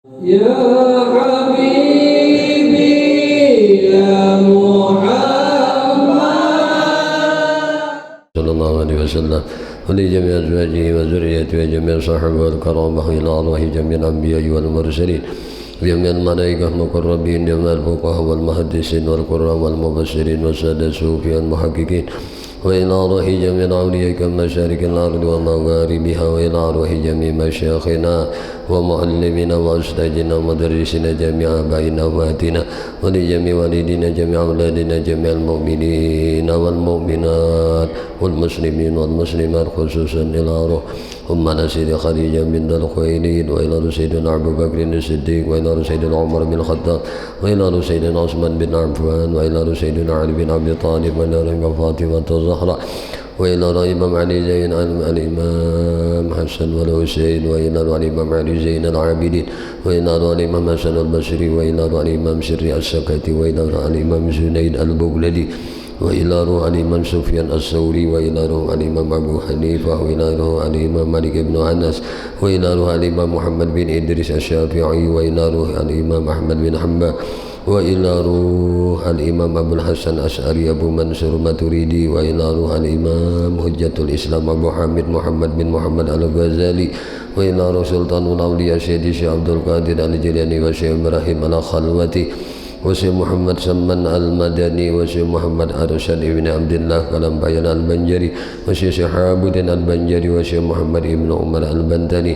يا حبيبي يا محمد صلى الله عليه وسلم ولجميع أزواجه وذريته وجميع صحبه الكرامة إلى الله جميع الأنبياء والمرسلين وجميع الملائكة المقربين جميع الفقهاء والمحدثين والقراء والمبشرين والسادة الصوفياء المحققين وإلى روح جميع أوليائك مشارق الأرض ومغاربها وإلى روح جميع مشايخنا ومعلمنا وأستاذنا ومدرسنا جميع آبائنا وأمهاتنا ولجميع والدينا جميع أولادنا جميع المؤمنين والمؤمنات والمسلمين والمسلمات خصوصا إلى روح أمنا سيدة خديجة بنت الخويلد وإلى سيدنا أبو بكر الصديق وإلى سيدنا عمر بن الخطاب وإلى سيدنا عثمان بن عفان وإلى سيدنا علي بن أبي طالب وإلى فاطمة الزهراء وإلى الإمام علي زين الإمام حسن والحسين وإلى الإمام علي زين العابدين وإلى الإمام حسن البصري وإلى الإمام سري السكتي وإلى الإمام زنيد البغلدي وإلى روح الإمام سفيان الثوري وإلى روح الإمام أبو حنيفة وإلى روح الإمام مالك بن أنس وإلى روح الإمام محمد بن إدريس الشافعي وإلى روح الإمام أحمد بن حنبل وإلى روح الإمام أبو الحسن الأشعري أبو منصور ماتريدي وإلى روح الإمام حجة الإسلام أبو حامد محمد بن محمد الغزالي وإلى روح سلطان الأولياء سيدي الشيخ عبد القادر الجيلاني والشيخ إبراهيم الخلوتي وشيخ محمد سمن المدني وشيخ محمد أرشد بن عبد الله كلام بيان البنجري وشيخ شهاب الدين البنجري وشيخ محمد بن عمر البنتني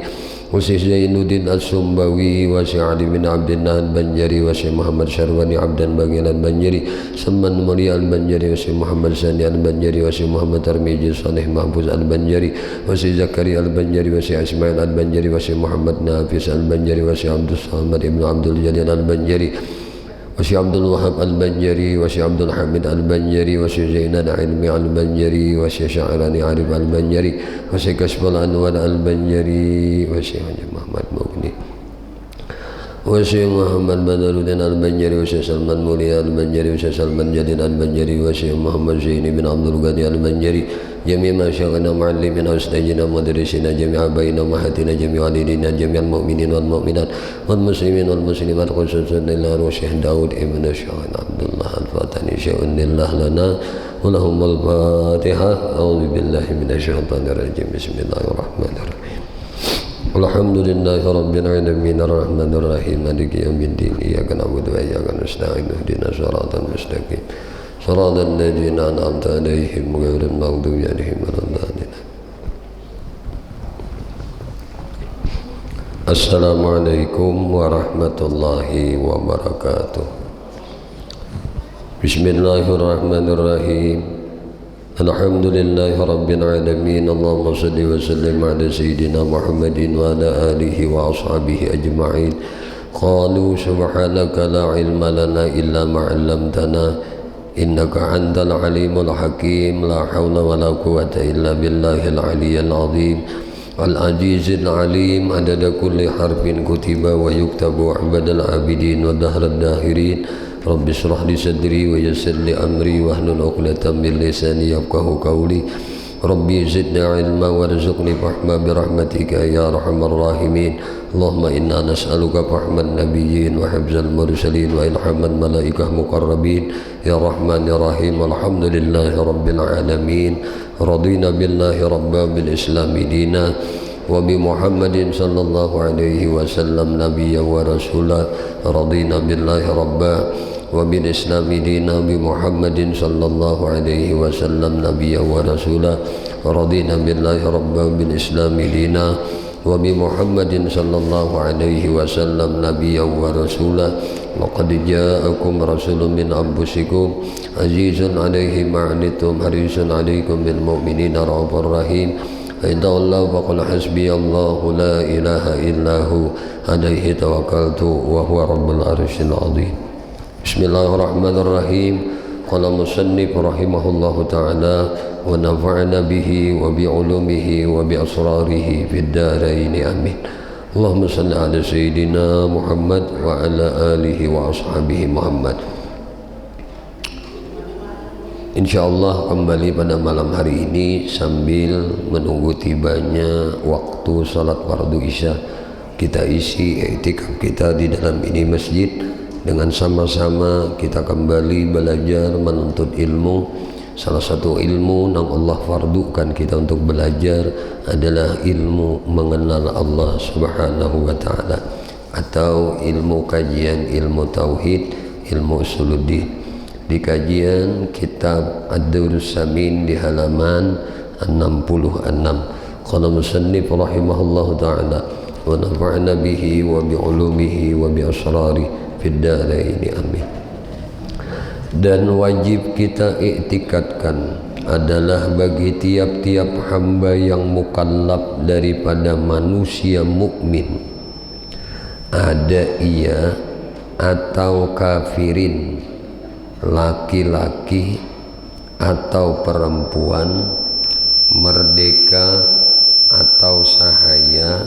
وشيخ زين الدين السنبوي وشيخ علي بن عبد الله البنجري وشيخ محمد شرواني عبدا بغيل البنجري سمن مريا البنجري وشيخ محمد ساني البنجري وشيخ محمد ترميجي صالح محفوظ البنجري وشيخ زكريا البنجري وشيخ اسماعيل البنجري وشيخ محمد نافس البنجري وشيخ عبد الصمد بن عبد الجليل البنجري وشيخ عبد الوهاب البنجري وشيخ عبد الحميد البنجري وشيخ زين العلمي البنجري وشيخ شعراني عارف البنجري وشيخ كشف الأنوار البنجري وشيخ محمد مغني وشيخ محمد بدر الدين البنجري وشيخ سلمان مولي البنجري وشيخ سلمان جديد البنجري وشيخ محمد زيني بن عبد الغني البنجري جميع مشايخنا معلمين أستاذنا مدرسين جميع أبائنا وأمهاتنا جميع والدينا جميع المؤمنين والمؤمنات والمسلمين والمسلمات خصوصا إلى روح الشيخ داود ابن الشيخ عبد الله الفاتني شأن الله لنا ولهم الفاتحة أعوذ بالله من الشيطان الرجيم بسم الله الرحمن الرحيم الحمد لله رب العالمين الرحمن الرحيم مالك يوم الدين إياك نعبد وإياك نستعين اهدنا الصراط المستقيم صراط الذين أنعمت عليهم غير المغضوب عليهم ولا الضالين. Assalamualaikum warahmatullahi wabarakatuh. Bismillahirrahmanirrahim. Alhamdulillahi rabbil alamin. Allahumma salli wa sallim ala sayyidina Muhammadin wa ala alihi wa ashabihi ajma'in. Qalu subhanaka la ilma lana illa ma 'allamtana innaka antal alimul hakim. La hawla wa la quwwata illa billahil aliyyil azim al azizil alim. Adada kulli harfin kutiba wa yuktabu abadal abidin wa dahrad dahirin. Rabbi shrah li sadri wa yassir li amri wahlul 'uqdatam min lisani yafqahu qawli. Rabbi zidni ilma warzuqni fahma birahmatika ya arhamar rahimin. Allahumma inna nas'aluka fahman nabiyyin wa hifzal mursalin wa ilhaman malaikah muqarrabin ya rahman ya rahim. Alhamdulillahi rabbil alamin. Radina billahi rabba bil islami dina wa bi Muhammadin sallallahu alaihi wasallam nabiyya wa rasula. Radina billahi rabba wa bil islami dina bi Muhammadin sallallahu alaihi wasallam nabiyya wa rasula. Radina billahi rabba bil islami dina wa bi Muhammadin sallallahu alaihi wasallam nabiyya wa rasula. Laqad ja'akum rasulun min anfusikum azizun alaihi ma 'anittum harisun alaikum bil mu'minina raufur rahim. Aidallahu faqul hasbiyallahu la ilaha illahu alaihi tawakkaltu wa huwa rabbul arsyil azim. Bismillahirrahmanirrahim. Qala musannif rahimahullahu ta'ala wa nafa'na bihi wa bi ulumihi wa bi asrarihi fid darain amin. Allahumma salli ala sayyidina Muhammad wa ala alihi wa ashabihi Muhammad. Insyaallah kembali pada malam hari ini sambil menunggu tibanya waktu salat fardu isya kita isi i'tikaf kita di dalam ini masjid dengan sama-sama kita kembali belajar menuntut ilmu. Salah satu ilmu yang Allah fardukan kita untuk belajar adalah ilmu mengenal Allah Subhanahu wa ta'ala, atau ilmu kajian ilmu tauhid, ilmu usuluddin. Di kajian kitab Ad-Durrus Samin di halaman 66, qala musannif rahimahullahu ta'ala wa nafa'na bihi wa bi ulumihi wa bi asrari fid darain, amin. Dan wajib kita iktikadkan adalah bagi tiap-tiap hamba yang mukallaf daripada manusia mukmin, ada ia atau kafirin, laki-laki atau perempuan, merdeka atau sahaya,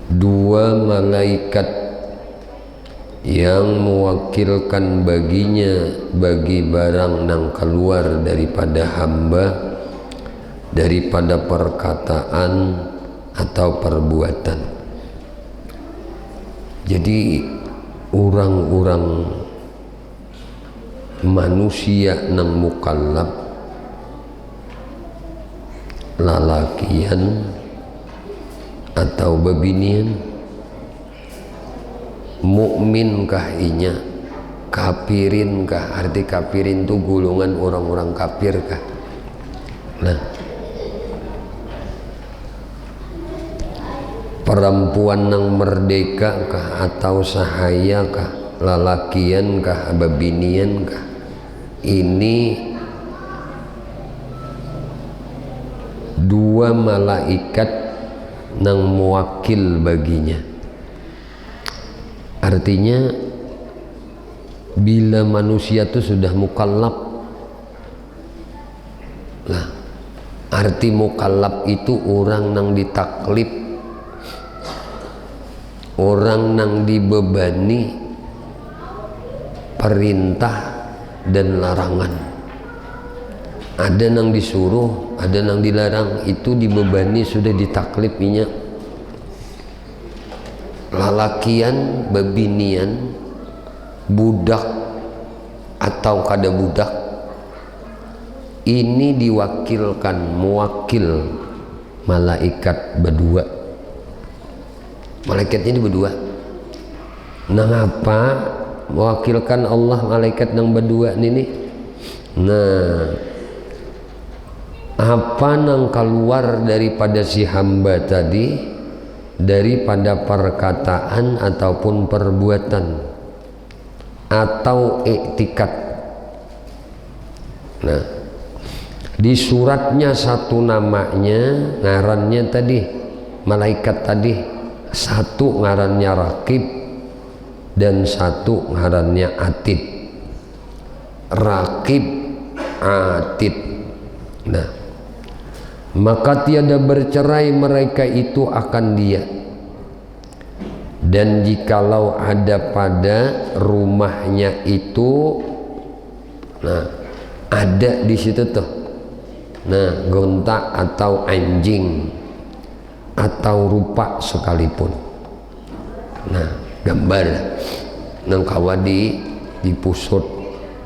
dua malaikat yang mewakilkan baginya bagi barang yang keluar daripada hamba, daripada perkataan atau perbuatan. Jadi orang-orang manusia nang mukallaf, lalakian atau babinian, mukminkah inya, kafirinkah? Arti kafirin itu golongan orang-orang kafirkah? Nah, perempuan yang merdeka kah atau sahaya kah, lalakian kah, babinian kah? Ini dua malaikat yang mewakil baginya. Artinya bila manusia itu sudah mukallaf, nah arti mukallaf itu orang yang ditaklif, orang yang dibebani perintah dan larangan. Ada yang disuruh, ada yang dilarang, itu dibebani, sudah ditaklif inya. Lalakian, babinian, budak atau kada budak, ini diwakilkan, mewakil malaikat berdua. Malaikatnya ini berdua. Nah, apa mewakilkan Allah malaikat yang berdua ini? Nah, apa yang keluar daripada si hamba tadi, daripada perkataan ataupun perbuatan atau iktikad. Nah, di suratnya satu namanya, ngarannya tadi malaikat tadi, satu ngarannya Raqib dan satu ngarannya Atid. Raqib, Atid. Nah, maka tiada bercerai mereka itu akan dia. Dan jikalau ada pada rumahnya itu, nah ada di situ tuh, nah gonta atau anjing atau rupa sekalipun, nah gambar nang kawa dipusut,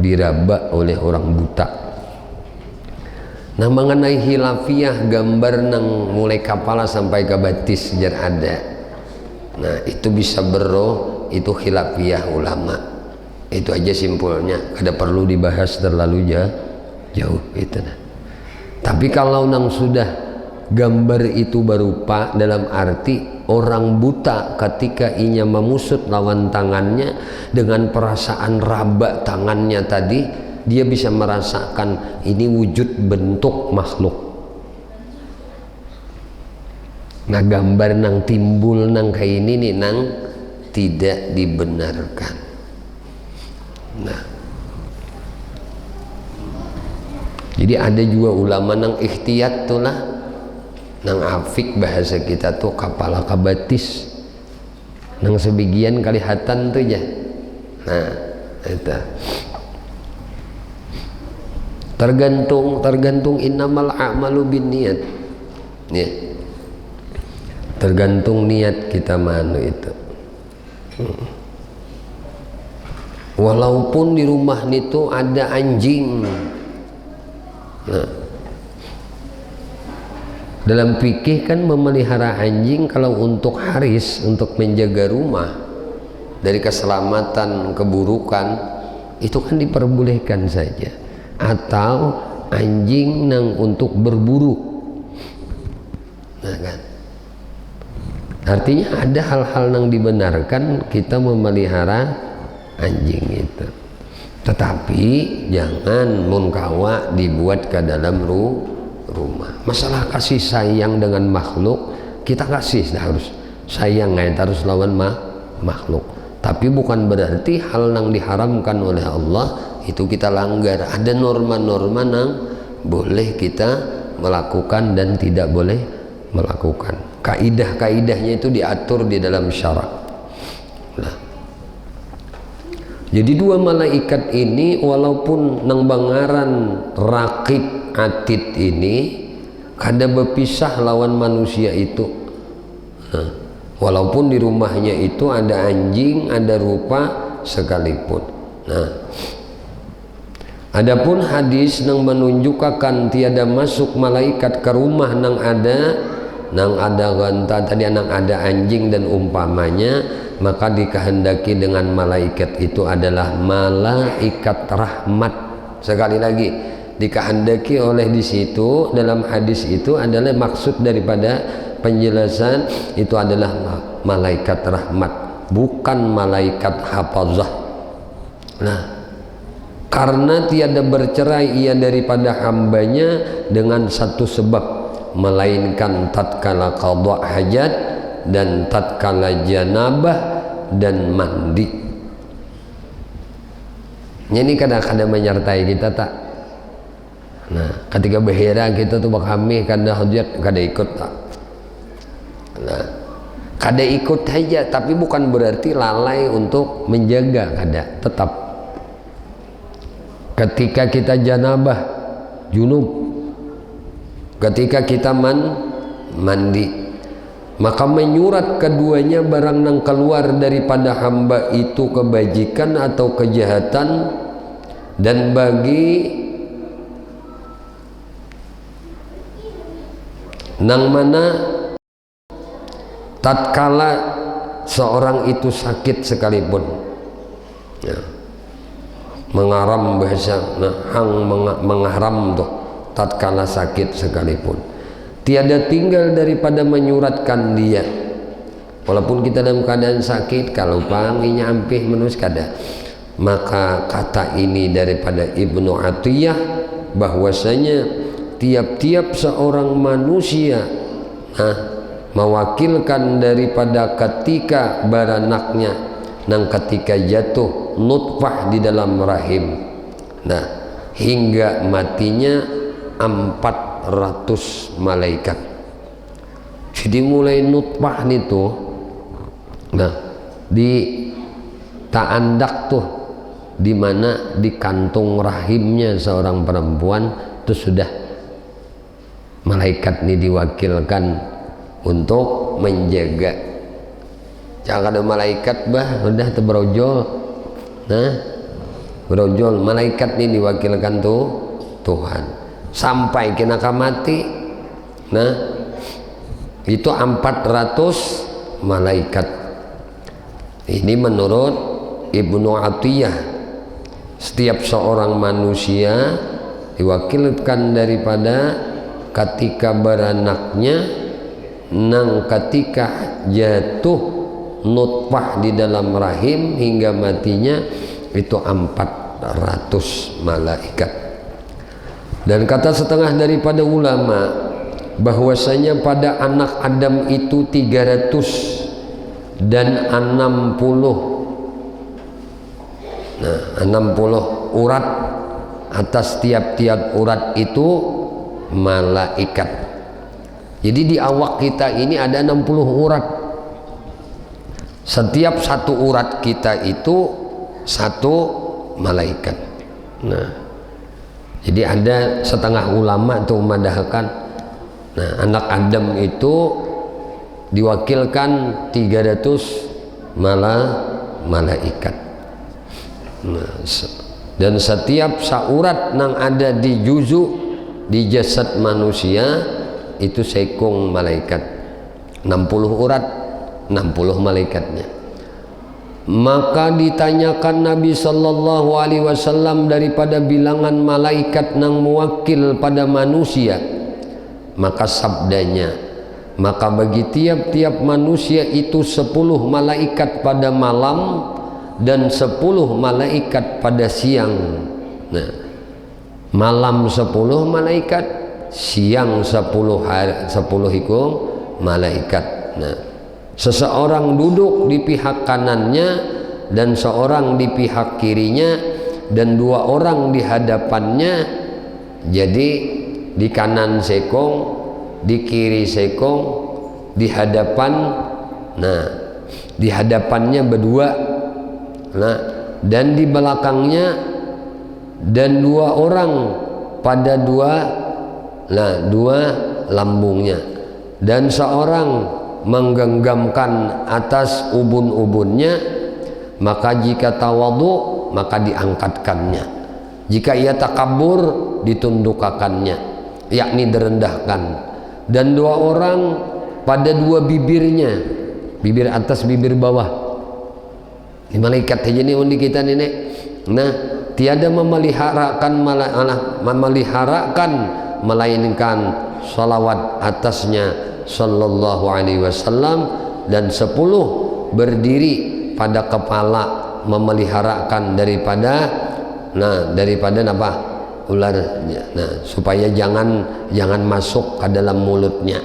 diraba oleh orang buta. Nah, mengenai hilafiyah, gambar nang mulai kepala sampai ke batis jar ada. Nah, itu bisa bero, itu hilafiyah ulama. Itu aja simpulnya, kada perlu dibahas terlalu jauh itu. Nah. Tapi kalau nang sudah gambar itu berupa dalam arti orang buta ketika inya memusut lawan tangannya dengan perasaan raba tangannya tadi, dia bisa merasakan ini wujud bentuk makhluk. Nah, gambar nang timbul nang kayak ini nih nang tidak dibenarkan. Nah, jadi ada juga ulama nang ikhtiyat tuh lah, nang afik bahasa kita tuh kepala kabatis, nang sebagian kelihatan tuh ya. Nah, itu tergantung innamal a'malu binniyat. Ya. Tergantung niat kita manu itu. Walaupun di rumah itu ada anjing. Nah, dalam fikih kan memelihara anjing kalau untuk haris, untuk menjaga rumah dari keselamatan, keburukan, itu kan diperbolehkan saja. Atau anjing nang untuk berburu. Nah kan, artinya ada hal-hal yang dibenarkan kita memelihara anjing itu, tetapi jangan munkawa dibuat ke dalam rumah. Masalah kasih sayang dengan makhluk, kita kasih harus sayang, harus lawan makhluk, tapi bukan berarti hal yang diharamkan oleh Allah itu kita langgar. Ada norma-norma yang boleh kita melakukan dan tidak boleh melakukan. Kaidah-kaidahnya itu diatur di dalam syarak. Nah, jadi dua malaikat ini walaupun nang bangaran Raqib Atid ini kada berpisah lawan manusia itu. Nah, walaupun di rumahnya itu ada anjing, ada rupa sekalipun. Nah, adapun hadis nang menunjukkan tiada masuk malaikat ke rumah nang ada ganta tadi, nang ada anjing dan umpamanya, maka dikehendaki dengan malaikat itu adalah malaikat rahmat. Sekali lagi, dikehendaki oleh di situ dalam hadis itu adalah maksud daripada penjelasan itu adalah malaikat rahmat, bukan malaikat hafazah. Nah, karena tiada bercerai ia daripada hambanya dengan satu sebab, melainkan tatkala qada hajat dan tatkala janabah dan mandi. Ini kadang-kadang menyertai kita tak. Nah, ketika behera kita tuh kami kada hajat, kada ikut tak. Nah, kada ikut saja, tapi bukan berarti lalai untuk menjaga, kada, tetap. Ketika kita janabah, junub, ketika kita mandi, maka menyurat keduanya barang yang keluar daripada hamba itu kebajikan atau kejahatan, dan bagi nang mana tatkala seorang itu sakit sekalipun, ya, mengaram bahasa mengharam tuh, tatkala sakit sekalipun tiada tinggal daripada menyuratkan dia, walaupun kita dalam keadaan sakit, kalau panginya ampih menus kada. Maka kata ini daripada Ibnu Atiyah bahwasanya tiap-tiap seorang manusia mewakilkan daripada ketika baranaknya nang ketika jatuh nutfah di dalam rahim, nah hingga matinya 400 malaikat. Jadi mulai nutfah itu, nah di taandak tuh, di mana di kantung rahimnya seorang perempuan itu sudah malaikat ini diwakilkan untuk menjaga. Jangan ada malaikat udah terbrojol, nah brojol, malaikat ini diwakilkan tuh Tuhan sampai kena mati. Nah itu 400 malaikat. Ini menurut Ibnu Atiyah, setiap seorang manusia diwakilkan daripada ketika beranaknya nang ketika jatuh nutfah di dalam rahim hingga matinya itu 400 malaikat. Dan kata setengah daripada ulama bahwasanya pada anak Adam itu 300 dan 60, nah 60 urat, atas tiap-tiap urat itu malaikat. Jadi di awak kita ini ada 60 urat, setiap satu urat kita itu satu malaikat. Nah jadi ada setengah ulama tuh memadahkan Nah, anak Adam itu diwakilkan 300 malaikat. Nah, dan setiap saurat nang ada di juzu di jasad manusia itu sekung malaikat. 60 urat 60 malaikatnya. Maka ditanyakan Nabi sallallahu alaihi wasallam daripada bilangan malaikat nang mewakil pada manusia, maka sabdanya, maka bagi tiap-tiap manusia itu 10 malaikat pada malam dan 10 malaikat pada siang. Nah, malam 10 malaikat, siang 10 hikum malaikat. Nah, seseorang duduk di pihak kanannya dan seorang di pihak kirinya dan 2 orang di hadapannya. Jadi di kanan sekong, di kiri sekong, di hadapan, nah di hadapannya berdua, nah dan di belakangnya, dan 2 orang pada 2 lambungnya, dan seorang menggenggamkan atas ubun-ubunnya. Maka jika tawadhu maka diangkatkannya, jika ia takabur ditundukkannya, yakni direndahkan. Dan 2 orang pada 2 bibirnya, bibir atas bibir bawah. Ini malaikat aja nih undi kita nenek. Nah, tiada memeliharakan melainkan salawat atasnya sallallahu alaihi wasallam, dan 10 berdiri pada kepala memeliharakan daripada apa? Ularnya. Nah, supaya jangan masuk ke dalam mulutnya.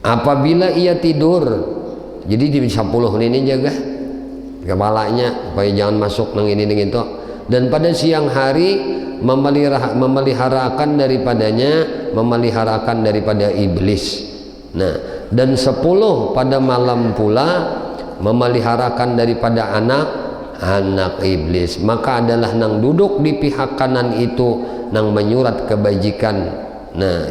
Apabila ia tidur, jadi di 10 ini jaga kepalanya supaya jangan masuk nang ini nang itu. Dan pada siang hari memeliharakan daripada iblis. Nah, dan 10 pada malam pula memeliharakan daripada anak iblis. Maka adalah nang duduk di pihak kanan itu nang menyurat kebajikan. Nah,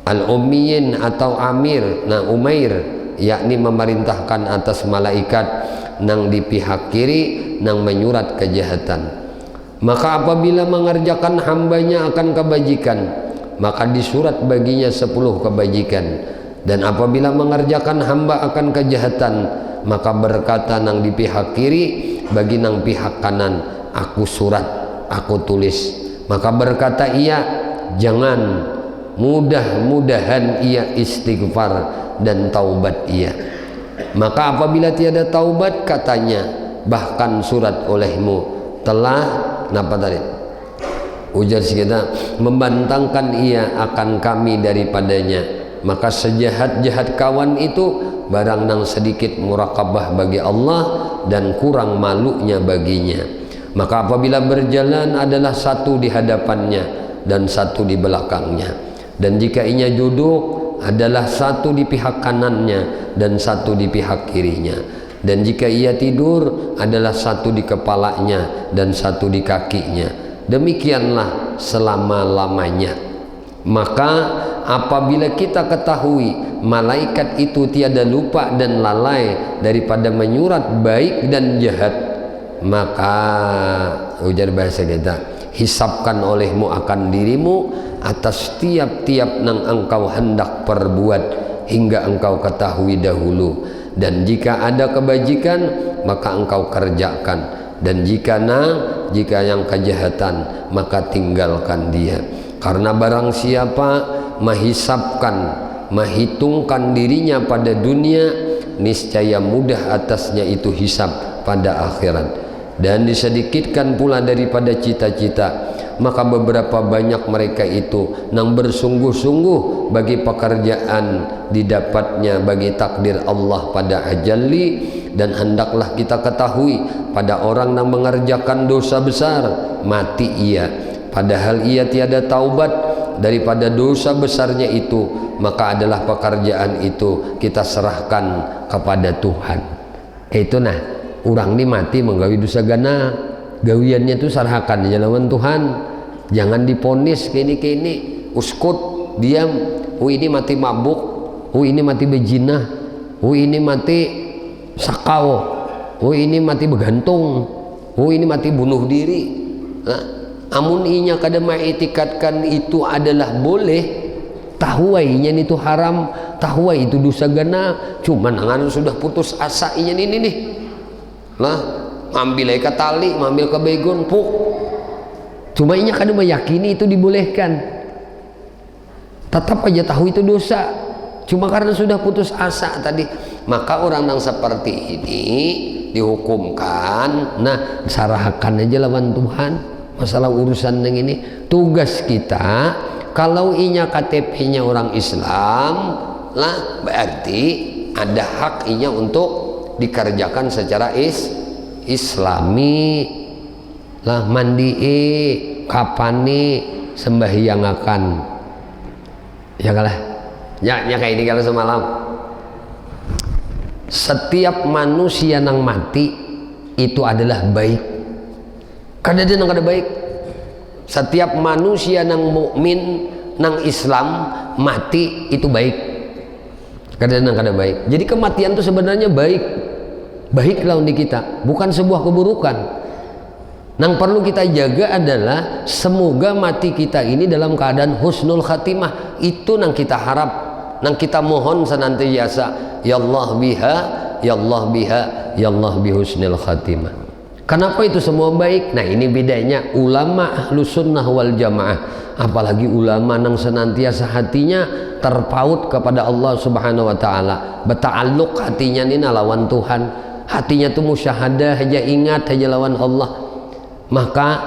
al-ummiyin atau amir, nah umair, yakni memerintahkan atas malaikat nang di pihak kiri nang menyurat kejahatan. Maka apabila mengerjakan hambanya akan kebajikan, maka disurat baginya 10 kebajikan. Dan apabila mengerjakan hamba akan kejahatan, maka berkata nang di pihak kiri bagi nang pihak kanan, aku surat, aku tulis. Maka berkata ia, jangan, mudah-mudahan ia istighfar dan taubat ia. Maka apabila tiada taubat, katanya, bahkan surat olehmu telah napa tadi? Ujar si kita, membantangkan ia akan kami daripadanya. Maka sejahat-jahat kawan itu barang nang sedikit murakabah bagi Allah dan kurang malunya baginya. Maka apabila berjalan adalah 1 di hadapannya dan 1 di belakangnya. Dan jika ia duduk adalah 1 di pihak kanannya dan 1 di pihak kirinya. Dan jika ia tidur adalah 1 di kepalanya dan 1 di kakinya. Demikianlah selama-lamanya. Maka apabila kita ketahui malaikat itu tiada lupa dan lalai daripada menyurat baik dan jahat, maka ujar bahasa kita, hisapkan olehmu akan dirimu atas tiap-tiap nang engkau hendak perbuat hingga engkau ketahui dahulu. Dan jika ada kebajikan maka engkau kerjakan, dan jika yang kejahatan maka tinggalkan dia. Karena barang siapa menghisapkan, menghitungkan dirinya pada dunia, niscaya mudah atasnya itu hisab pada akhirat. Dan disedikitkan pula daripada cita-cita. Maka beberapa banyak mereka itu nang bersungguh-sungguh bagi pekerjaan didapatnya bagi takdir Allah pada ajalli. Dan hendaklah kita ketahui pada orang yang mengerjakan dosa besar mati ia, padahal ia tiada taubat daripada dosa besarnya itu, maka adalah pekerjaan itu kita serahkan kepada Tuhan. Itu nah, orang ini mati menggawi dosa gana, gawiannya itu serahkan di jalan Tuhan. Jangan diponis kini uskut, diam. ini mati mabuk, ini mati bejinah, ini mati sakau, ini mati begantung, ini mati bunuh diri. Nah, amun inya kada maitikadkan itu adalah boleh, tahuainya itu haram, tahuai itu dosa gana, cuman angan sudah putus asa inya ini nih. Lah, ambil ke tali, ambil ke begon, puk. Cuma inya kada meyakini itu dibolehkan. Tetap aja tahu itu dosa. Cuma karena sudah putus asa tadi, maka orang yang seperti ini dihukumkan. Nah, sarahkan aja lawan Tuhan masalah urusan yang ini. Tugas kita, kalau inya KTP-nya orang Islam, lah berarti ada hak inya untuk dikerjakan secara islami. Lah mandi kapani sembahyang akan ya kalah ya kayak ini kalau semalam setiap manusia nang mati itu adalah baik, kada ada nang kada baik. Setiap manusia nang mukmin nang Islam mati itu baik, kada ada nang kada baik. Jadi kematian itu sebenarnya baik lawan di kita, bukan sebuah keburukan. Yang perlu kita jaga adalah semoga mati kita ini dalam keadaan husnul khatimah. Itu yang kita harap, yang kita mohon senantiasa, ya Allah biha, ya Allah biha, ya Allah bihusnul khatimah. Kenapa itu semua baik? Nah, ini bedanya ulama ahlus sunnah wal jamaah, apalagi ulama yang senantiasa hatinya terpaut kepada Allah subhanahu wa ta'ala, berta'alluq hatinya ini lawan Tuhan, hatinya itu musyahadah aja, ingat aja lawan Allah. Maka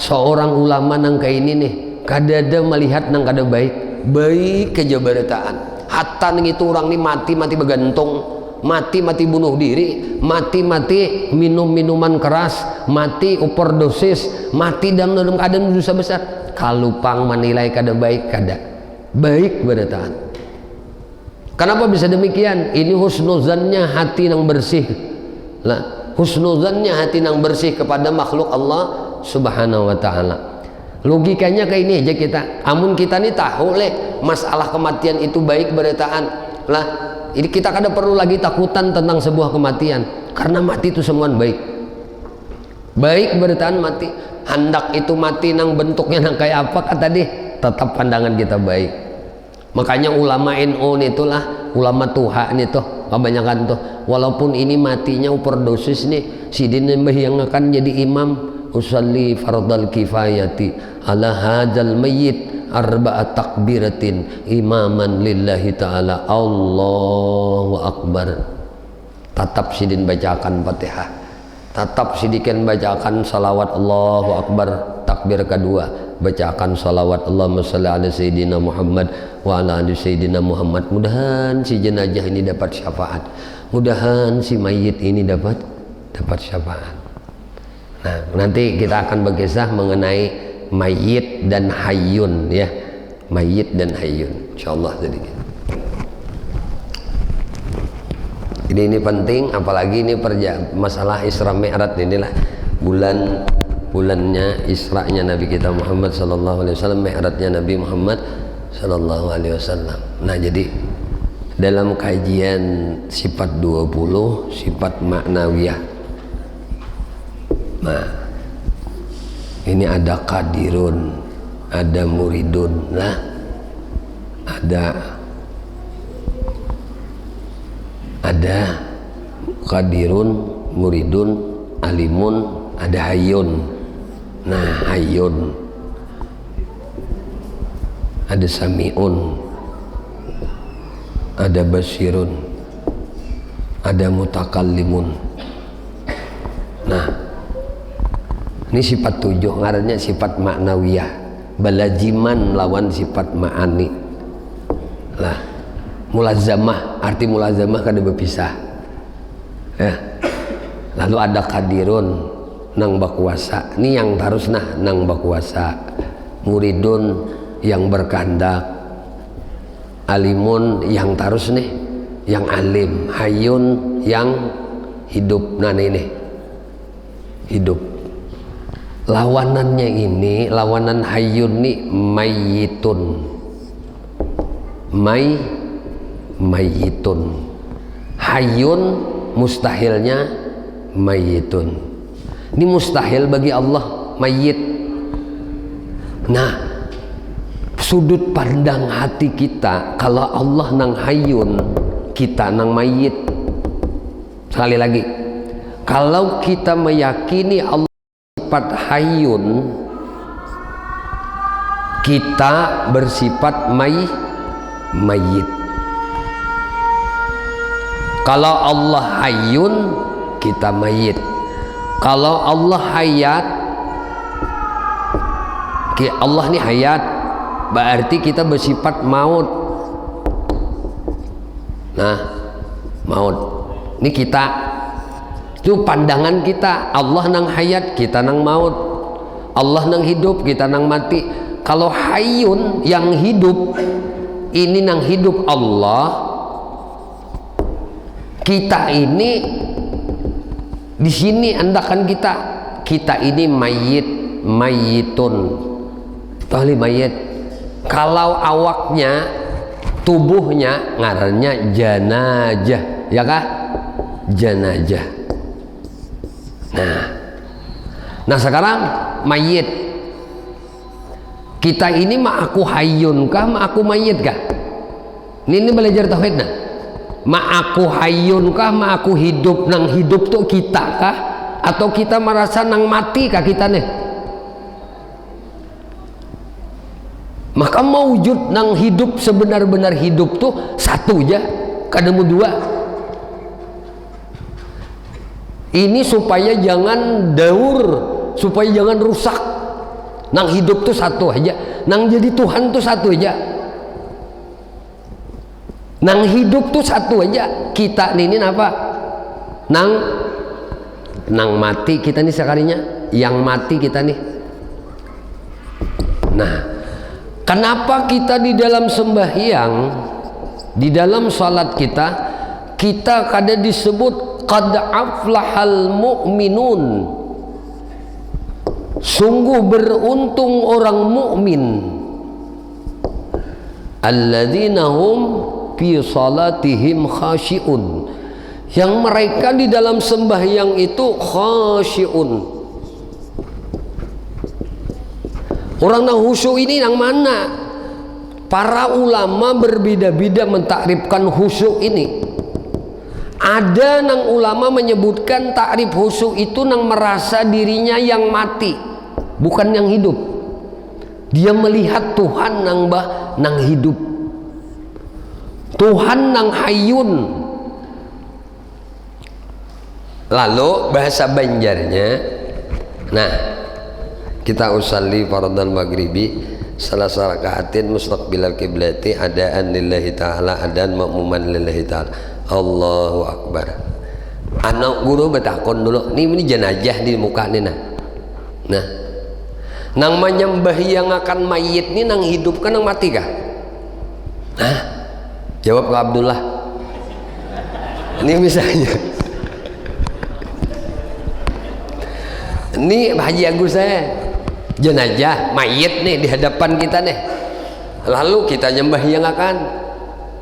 seorang ulama nang kayak ini nih kadada melihat nang kada baik aja berataan. Hatta nang itu orang nih mati begantung, mati bunuh diri, mati minum minuman keras, mati overdosis, mati dalam keadaan dosa besar. Kalau pang menilai kada baik berataan. Kenapa bisa demikian? Ini husnuzannya hati nang bersih lah. Husnuzannya hati nang bersih kepada makhluk Allah subhanahu wa ta'ala. Logikanya kayak ini aja kita, amun kita nih tahu leh masalah kematian itu baik berataan lah, ini kita kada perlu lagi takutan tentang sebuah kematian, karena mati itu semua baik berataan mati. Hendak itu mati nang bentuknya nang kayak apa kata deh, tetap pandangan kita baik. Makanya ulama NU itulah ulama Tuhan itu kebanyakan tuh, walaupun ini matinya overdosis nih, sidin yang akan jadi imam, usalli fardal kifayati ala hadzal mayyit arba'at takbiratin imaman lillahi ta'ala, Allahu akbar. Tatap sidin bacakan Fatihah, tatap sidikan bacakan salawat Allahu akbar, takbir kedua bacakan salawat Allahumma shalli ala sayyidina Muhammad wa ala ali sayyidina Muhammad. Mudahan si jenazah ini dapat syafaat, mudahan si mayit ini dapat syafaat. Nah, nanti kita akan berkisah mengenai mayit dan hayyun ya, mayit dan hayyun insyaallah. Jadi ini penting, apalagi ini masalah Isra Mi'raj inilah bulannya Isra-nya Nabi kita Muhammad sallallahu alaihi wasallam, Mi'rajnya Nabi Muhammad sallallahu alaihi wasallam. Nah, jadi dalam kajian sifat 20 sifat maknawiyah, nah ini ada qadirun, ada muridun, nah ada qadirun, muridun, alimun, ada hayyun. Nah, hayyun, ada sami'un, ada basirun, ada mutakallimun. Nah, ini sifat 7 ngarannya sifat maknawiyah, balajiman lawan sifat ma'ani lah. Mulazamah, arti mulazamah kada berpisah ya. Lalu ada qadirun nang bakuasa, ini yang harus nang bakuasa, muridun yang berkehendak, alimun yang harus nih yang alim, hayyun yang hidup. Nah ini hidup. Lawanannya ini, lawanan hayyun nih mayitun. Mayyitun. Hayyun mustahilnya mayyitun. Ini mustahil bagi Allah mayyit. Nah, sudut pandang hati kita, kalau Allah nang hayyun, kita nang mayyit. Sekali lagi, kalau kita meyakini Allah sifat hayyun, kita bersifat mayyit. Kalau Allah hayyun, kita mayyit. Kalau Allah hayat, Allah ini hayat, berarti kita bersifat maut. Nah, maut ini kita, itu pandangan kita. Allah nang hayat, kita nang maut. Allah nang hidup, kita nang mati. Kalau hayyun yang hidup, ini nang hidup Allah, kita ini di sini andakan kita ini mayyitun, ahli mayyit. Kalau awaknya, tubuhnya ngarannya janajah, ya kah? Janajah. Nah sekarang mayyit, kita ini mah aku hayyun kah, mah aku mayyit kah? Ini belajar tauhid nah. Ma aku hayyun kah, ma aku hidup? Nang hidup tuh kita kah, atau kita merasa nang mati kah kita nih? Maka mawujud nang hidup, sebenar-benar hidup tuh satu aja, kadang dua. Ini supaya jangan daur, supaya jangan rusak. Nang hidup tuh satu aja, nang jadi Tuhan tuh satu aja. Nang hidup tuh satu aja. Kita ini apa? Nang mati kita nih sekalinya. Yang mati kita nih. Nah, kenapa kita di dalam sembahyang, di dalam salat kita kada disebut qad aflahal mu'minun, sungguh beruntung orang mukmin, alladzina hum fi salatihim khasyi'un, yang mereka di dalam sembahyang itu khasyi'un. Orang nang khusyuk ini yang mana? Para ulama berbeda-beda mentakrifkan khusyuk ini. Ada nang ulama menyebutkan takrif khusyuk itu nang merasa dirinya yang mati, bukan yang hidup. Dia melihat Tuhan nang hidup, Tuhan nang hayyun. Lalu bahasa Banjarnya, nah kita usalli fardhan maghribi salasa rakaatin mustaqbilal qiblati adaan lillahi ta'ala adan ma'muman lillahi ta'ala. Allahu akbar. Anak guru betakon dulu, ini jenazah di muka ini nah nang menyembah yang akan mayit ini nang hidup kan nang mati kah? Hah? Jawab ke Abdullah. Ini misalnya ini Haji Agus saya jenazah mayit nih di hadapan kita nih, lalu kita nyembah yang akan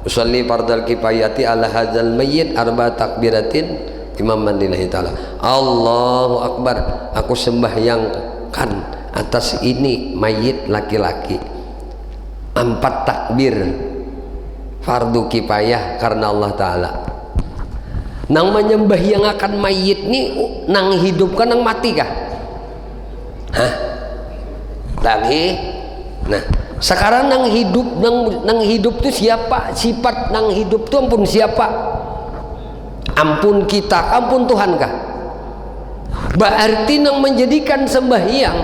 usolli fardal kifayati ala hadzal mayyit arba takbiratin imaman lillahi ta'ala. Allahu akbar, aku sembahyangkan atas ini mayit laki-laki 4 takbir fardu kifayah karena Allah Ta'ala. Nang menyembah yang akan mayit nih nang hidup kan nang mati kah? Hah? Lagi? Nah, sekarang nang hidup tuh siapa? Sifat nang hidup tuh ampun siapa? Ampun kita, ampun Tuhan kah? Berarti nang menjadikan sembahyang,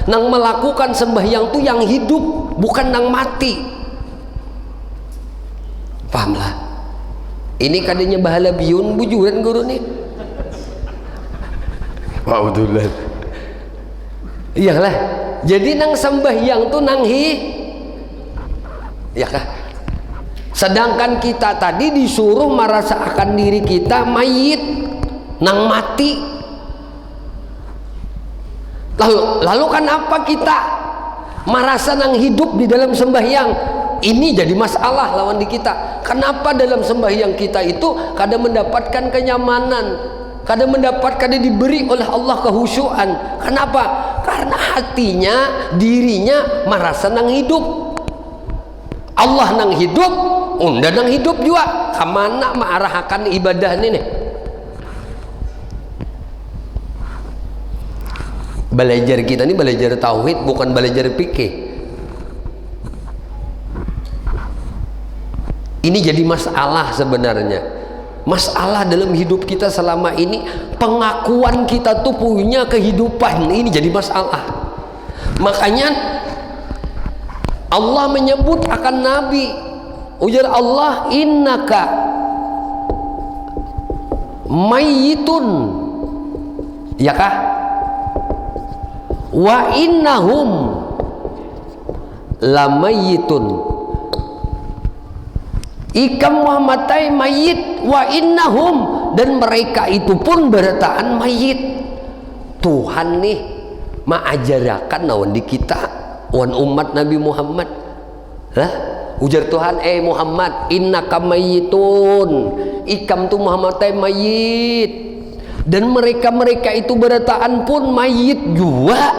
nang melakukan sembahyang tuh yang hidup, bukan nang mati. Pahamlah? Ini kadanya bahala biyun bujuran guru nih. Wa'udzubillah. Iyalah. Jadi nang sembahyang tuh nang ya kah? Sedangkan kita tadi disuruh merasakan diri kita mayit, nang mati. Lalu kenapa kita merasa nang hidup di dalam sembahyang? Ini jadi masalah lawan di kita. Kenapa dalam sembahyang kita itu kadang mendapatkan kenyamanan, kadang mendapatkan diberi oleh Allah kehusyuan. Kenapa? Karena hatinya, dirinya merasa nang hidup. Allah nang hidup, unda nang hidup juga. Kemana mengarahkan ibadah ini nih? Belajar kita ini belajar tauhid, bukan belajar fikih. Ini jadi masalah sebenarnya. Masalah dalam hidup kita selama ini, pengakuan kita tuh punya kehidupan, ini jadi masalah. Makanya Allah menyebut akan Nabi, ujar Allah, innaka mayyitun, ya kah? Wa innahum lamayyitun. Ikam Muhammad mayit, wa innahum, dan mereka itu pun berataan mayit. Tuhan nih mengajarkan nawan di kita, wan umat Nabi Muhammad. Ujar Tuhan, Muhammad, innaka mayyitun. Ikam tu Muhammad mayit, dan mereka itu berataan pun mayit juga.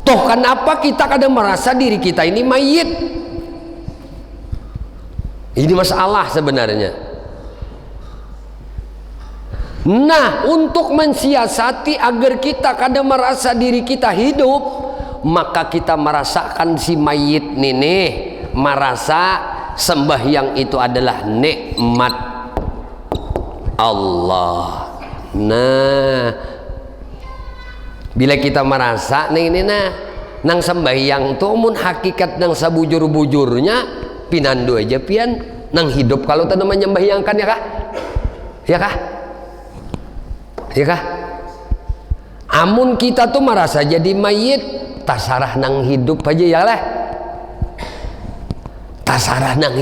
Toh kenapa kita kadang merasa diri kita ini mayit? Ini masalah sebenarnya. Nah, untuk mensiasati agar kita kadang merasa diri kita hidup, maka kita merasakan si mayit nih, merasa sembahyang itu adalah nikmat Allah. Nah, bila kita merasa nih nang sembahyang tuh mun hakikat nang sabujur-bujurnya pinandu aja pian nang hidup kalau tanda menyembahyangkan, ya kah? Ya kah? Ya kah? Amun kita tuh merasa jadi mayit, tasarah nang hidup aja ya lah. Tasarah nang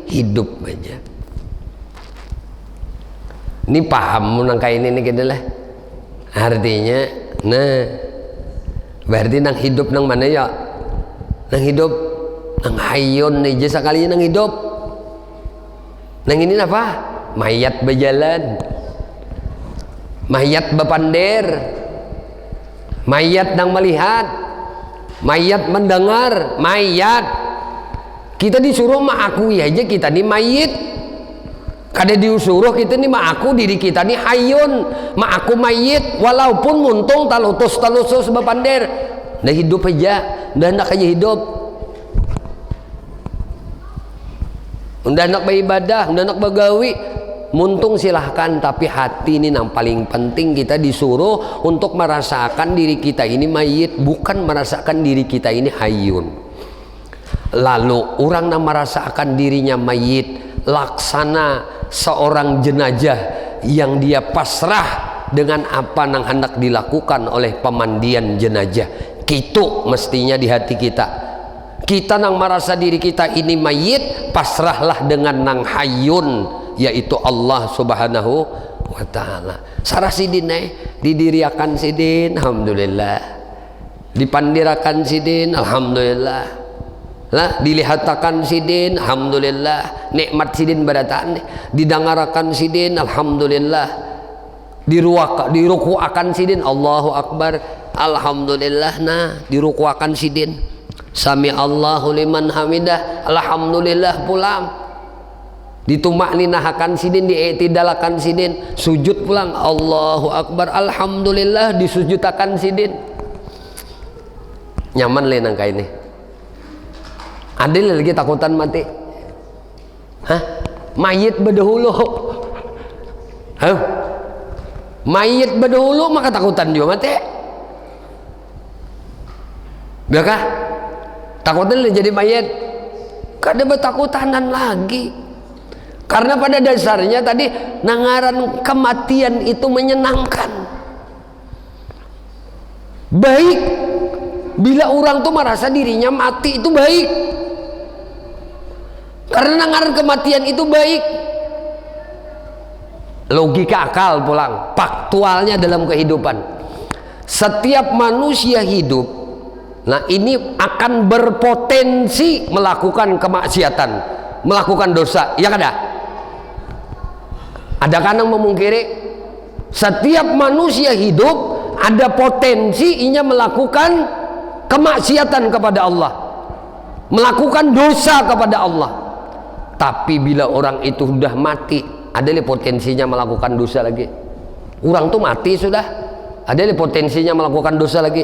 hidup aja. Ini paham nang kayak ini kita lah. Artinya, nah, berarti nang hidup nang mana ya? Nang hidup nang hayun nih jasa kalinya nang hidup. Nang ini apa? Mayat berjalan, mayat berpander, mayat nang melihat, mayat mendengar, mayat. Kita disuruh mengakui aja kita nih mayit. Kada disuruh kita nih mengaku diri kita nih hayun, mengaku mayit, walaupun muntung talutus berpander. Dah hidup aja, dah nak aja hidup. Udah nak beribadah, udah nak begawi, muntung silahkan, tapi hati ini yang paling penting. Kita disuruh untuk merasakan diri kita ini mayit, bukan merasakan diri kita ini hayun. Lalu orang yang merasakan dirinya mayit laksana seorang jenazah yang dia pasrah dengan apa yang hendak dilakukan oleh pemandian jenazah. Itu mestinya di hati kita. Kita nang merasa diri kita ini mayit, pasrahlah dengan nang hayun, yaitu Allah Subhanahu wa ta'ala. Sarah sidin didiriakan sidin, alhamdulillah. Dipandirakan sidin, alhamdulillah. Lah, dilihatakan sidin, alhamdulillah. Nikmat sidin berataan, didangarakan sidin, alhamdulillah. Dirukuakan sidin, Allahu Akbar, alhamdulillah. Nah, dirukuakan sidin, Sami Allahu liman hamidah, alhamdulillah pulang. Ditumak ninahakan sidin, diiktidalakan sidin, sujud pulang, Allahu Akbar, alhamdulillah, disujutakan sidin. Nyaman le nang kayak ini. Adil lagi takutan mati. Mayit berdahulu. Mayit berdahulu maka takutan juga mati. Biarkah? Takutnya jadi mayat, kada bertakutanan lagi. Karena pada dasarnya tadi nangaran kematian itu menyenangkan. Baik bila orang tuh merasa dirinya mati itu baik, karena nangaran kematian itu baik. Logika akal pulang, faktualnya dalam kehidupan. Setiap manusia hidup Nah, ini akan berpotensi melakukan kemaksiatan, melakukan dosa. Ya kada? Adakah yang memungkiri? Setiap manusia hidup ada potensi inya melakukan kemaksiatan kepada Allah, melakukan dosa kepada Allah. Tapi bila orang itu sudah mati, ada potensinya melakukan dosa lagi. Orang tuh mati sudah, ada potensinya melakukan dosa lagi.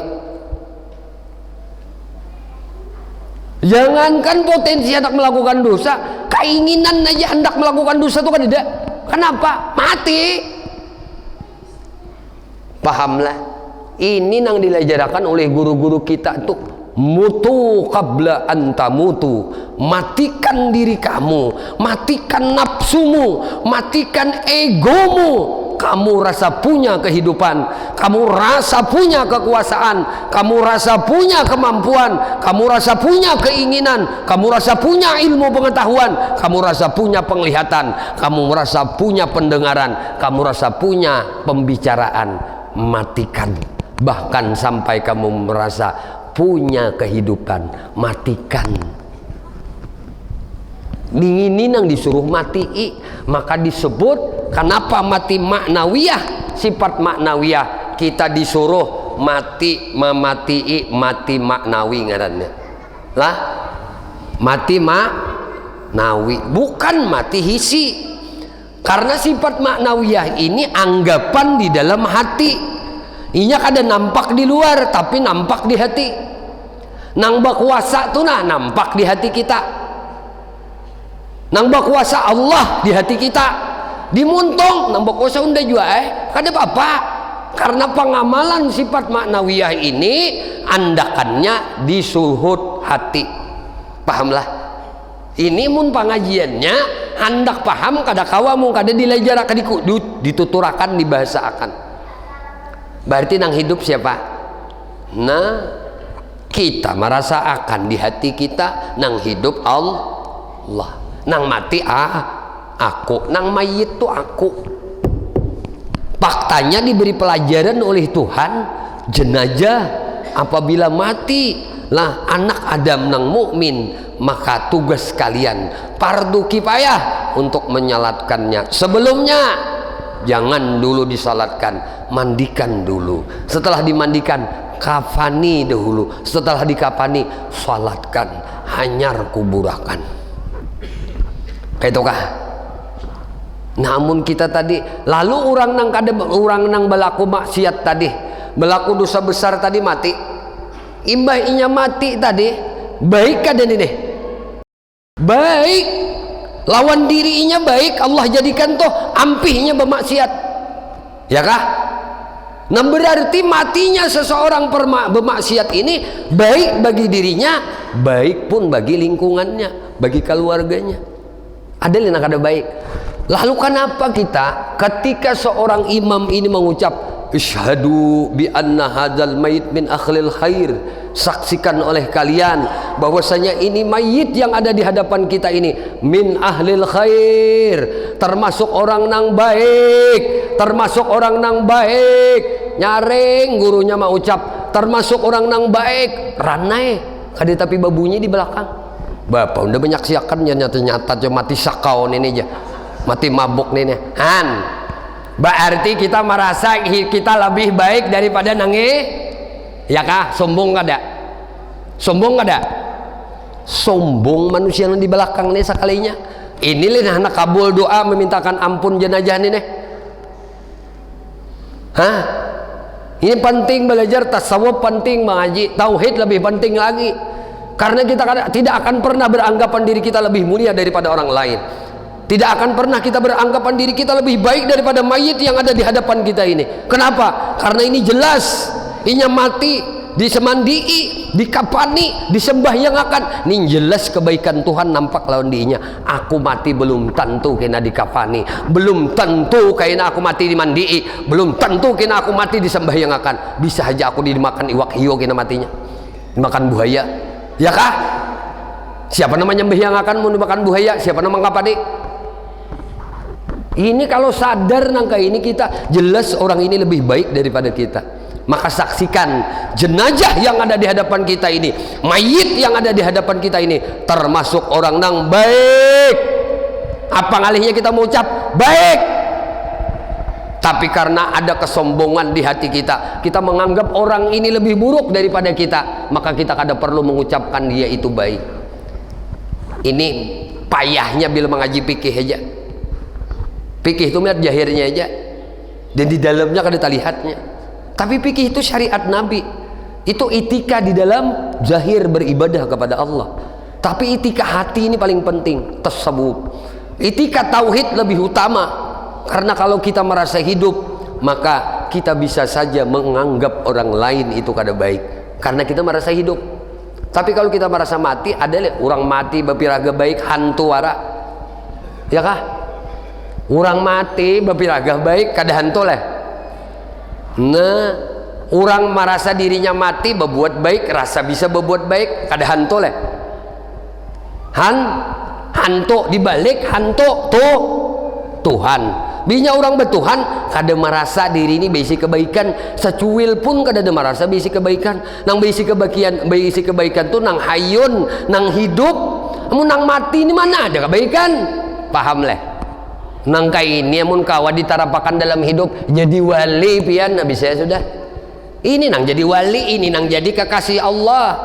Jangankan potensi hendak melakukan dosa, keinginan aja hendak melakukan dosa itu kan tidak. Kenapa? Mati. Pahamlah. Ini yang diajarkan oleh guru-guru kita tuh, mutu qabla anta mutu. Matikan diri kamu, matikan nafsumu, matikan egomu. Kamu rasa punya kehidupan, kamu rasa punya kekuasaan, kamu rasa punya kemampuan, kamu rasa punya keinginan, kamu rasa punya ilmu pengetahuan, kamu rasa punya penglihatan, kamu rasa punya pendengaran, kamu rasa punya pembicaraan. Matikan. Bahkan sampai kamu merasa punya kehidupan, matikan. Ini yang disuruh mati. Maka disebut kenapa mati maknawiyah, sifat maknawiyah. Kita disuruh mati mematii, mati maknawi ngarannya lah, mati maknawi, bukan mati hisi. Karena sifat maknawiyah ini anggapan di dalam hati. Inya kada nampak di luar, tapi nampak di hati. Nang berkuasa tuh nah nampak di hati kita. Nang berkuasa Allah di hati kita. Dimuntong nang berkuasa unda juga kada apa-apa. Karena pengamalan sifat maknawiyah ini andakannya di suhud hati. Pahamlah. Ini mun pengajiannya hendak paham kada kawamu kada dilajar kada dituturakan dibahasakan. Berarti nang hidup siapa? Nah, kita merasakan di hati kita nang hidup Allah. Nang mati aku, nang mayit tuh aku. Faktanya diberi pelajaran oleh Tuhan, jenazah apabila mati lah anak Adam nang mukmin, maka tugas kalian fardu kifayah untuk menyalatkannya. Sebelumnya jangan dulu disalatkan, mandikan dulu. Setelah dimandikan kafani dahulu. Setelah dikafani salatkan, hanyar kuburakan. Kaitukah? Namun kita tadi lalu orang nang berlaku maksiat tadi, berlaku dosa besar tadi mati. Imbah inya mati tadi, baik kada ini? Baik. Lawan dirinya baik, Allah jadikan toh ampihnya bermaksiat. Ya kah? Nah berarti matinya seseorang bermaksiat ini baik bagi dirinya, baik pun bagi lingkungannya, bagi keluarganya. Ada yang kada baik. Lalu kenapa kita ketika seorang imam ini mengucap isyhadu bi anna hadzal mayit min akhlil khair, saksikan oleh kalian bahwasanya ini mayit yang ada di hadapan kita ini min ahlil khair, termasuk orang nang baik, termasuk orang nang baik. Nyaring gurunya mau ucap termasuk orang nang baik, ranai kada tapi babunyi di belakang. Bapak udah menyaksikan nyata-nyata aja mati sakau ini aja, mati mabuk nih han. Berarti kita merasa kita lebih baik daripada nangi, ya kah? Sombong kada? Sombong kada? Sombong manusia yang di belakang nih sekalinya. Inilah anak kabul doa memintakan ampun jenazah nih. Hah? Ini penting belajar tasawuf, penting mengaji tauhid, lebih penting lagi. Karena kita tidak akan pernah beranggapan diri kita lebih mulia daripada orang lain. Tidak akan pernah kita beranggapan diri kita lebih baik daripada mayit yang ada di hadapan kita ini. Kenapa? Karena ini jelas. Inya mati, disemandii, dikapani, disembah yang akan. Ini jelas kebaikan Tuhan nampak lawan dirinya. Aku mati belum tentu kena dikapani. Belum tentu kena aku mati dimandii. Belum tentu kena aku mati disembah yang akan. Bisa aja aku dimakan iwak hiu kena matinya. Dimakan buaya. Ya kah? Siapa namanya nyembah yang akan mau dimakan buaya? Siapa nama kapadi? Ini kalau sadar nangka ini kita jelas orang ini lebih baik daripada kita. Maka saksikan jenazah yang ada di hadapan kita ini, mayit yang ada di hadapan kita ini, termasuk orang nang baik. Apa ngalihnya kita mau ucap baik, tapi karena ada kesombongan di hati kita, kita menganggap orang ini lebih buruk daripada kita, maka kita kada perlu mengucapkan dia itu baik. Ini payahnya bila mengaji fikih aja. Fikih itu melihat jahirnya aja, dan di dalamnya kada terlihatnya. Tapi fikih itu syariat Nabi. Itu etika di dalam zahir beribadah kepada Allah. Tapi etika hati ini paling penting, tasawuf. Etika tauhid lebih utama. Karena kalau kita merasa hidup, maka kita bisa saja menganggap orang lain itu kada baik. Karena kita merasa hidup. Tapi kalau kita merasa mati, ada orang mati bapiraga baik hantu wara. Ya kah? Orang mati bapiraga baik kada hantu lah. Nah, orang merasa dirinya mati berbuat baik, rasa bisa berbuat baik, kada hantu lah. Hantu dibalik hantu tuh Tuhan. Binya orang bertuhan kada merasa diri ini bisi kebaikan, secuil pun kada ada merasa bisi kebaikan. Nang bisi kebaikan tuh nang hayun, nang hidup. Amun nang mati ini mana ada kebaikan? Paham lah. Nang kai ini amun kawa ditarapakan dalam hidup jadi wali pian nabi saya sudah. Ini nang jadi wali, ini nang jadi kekasih Allah.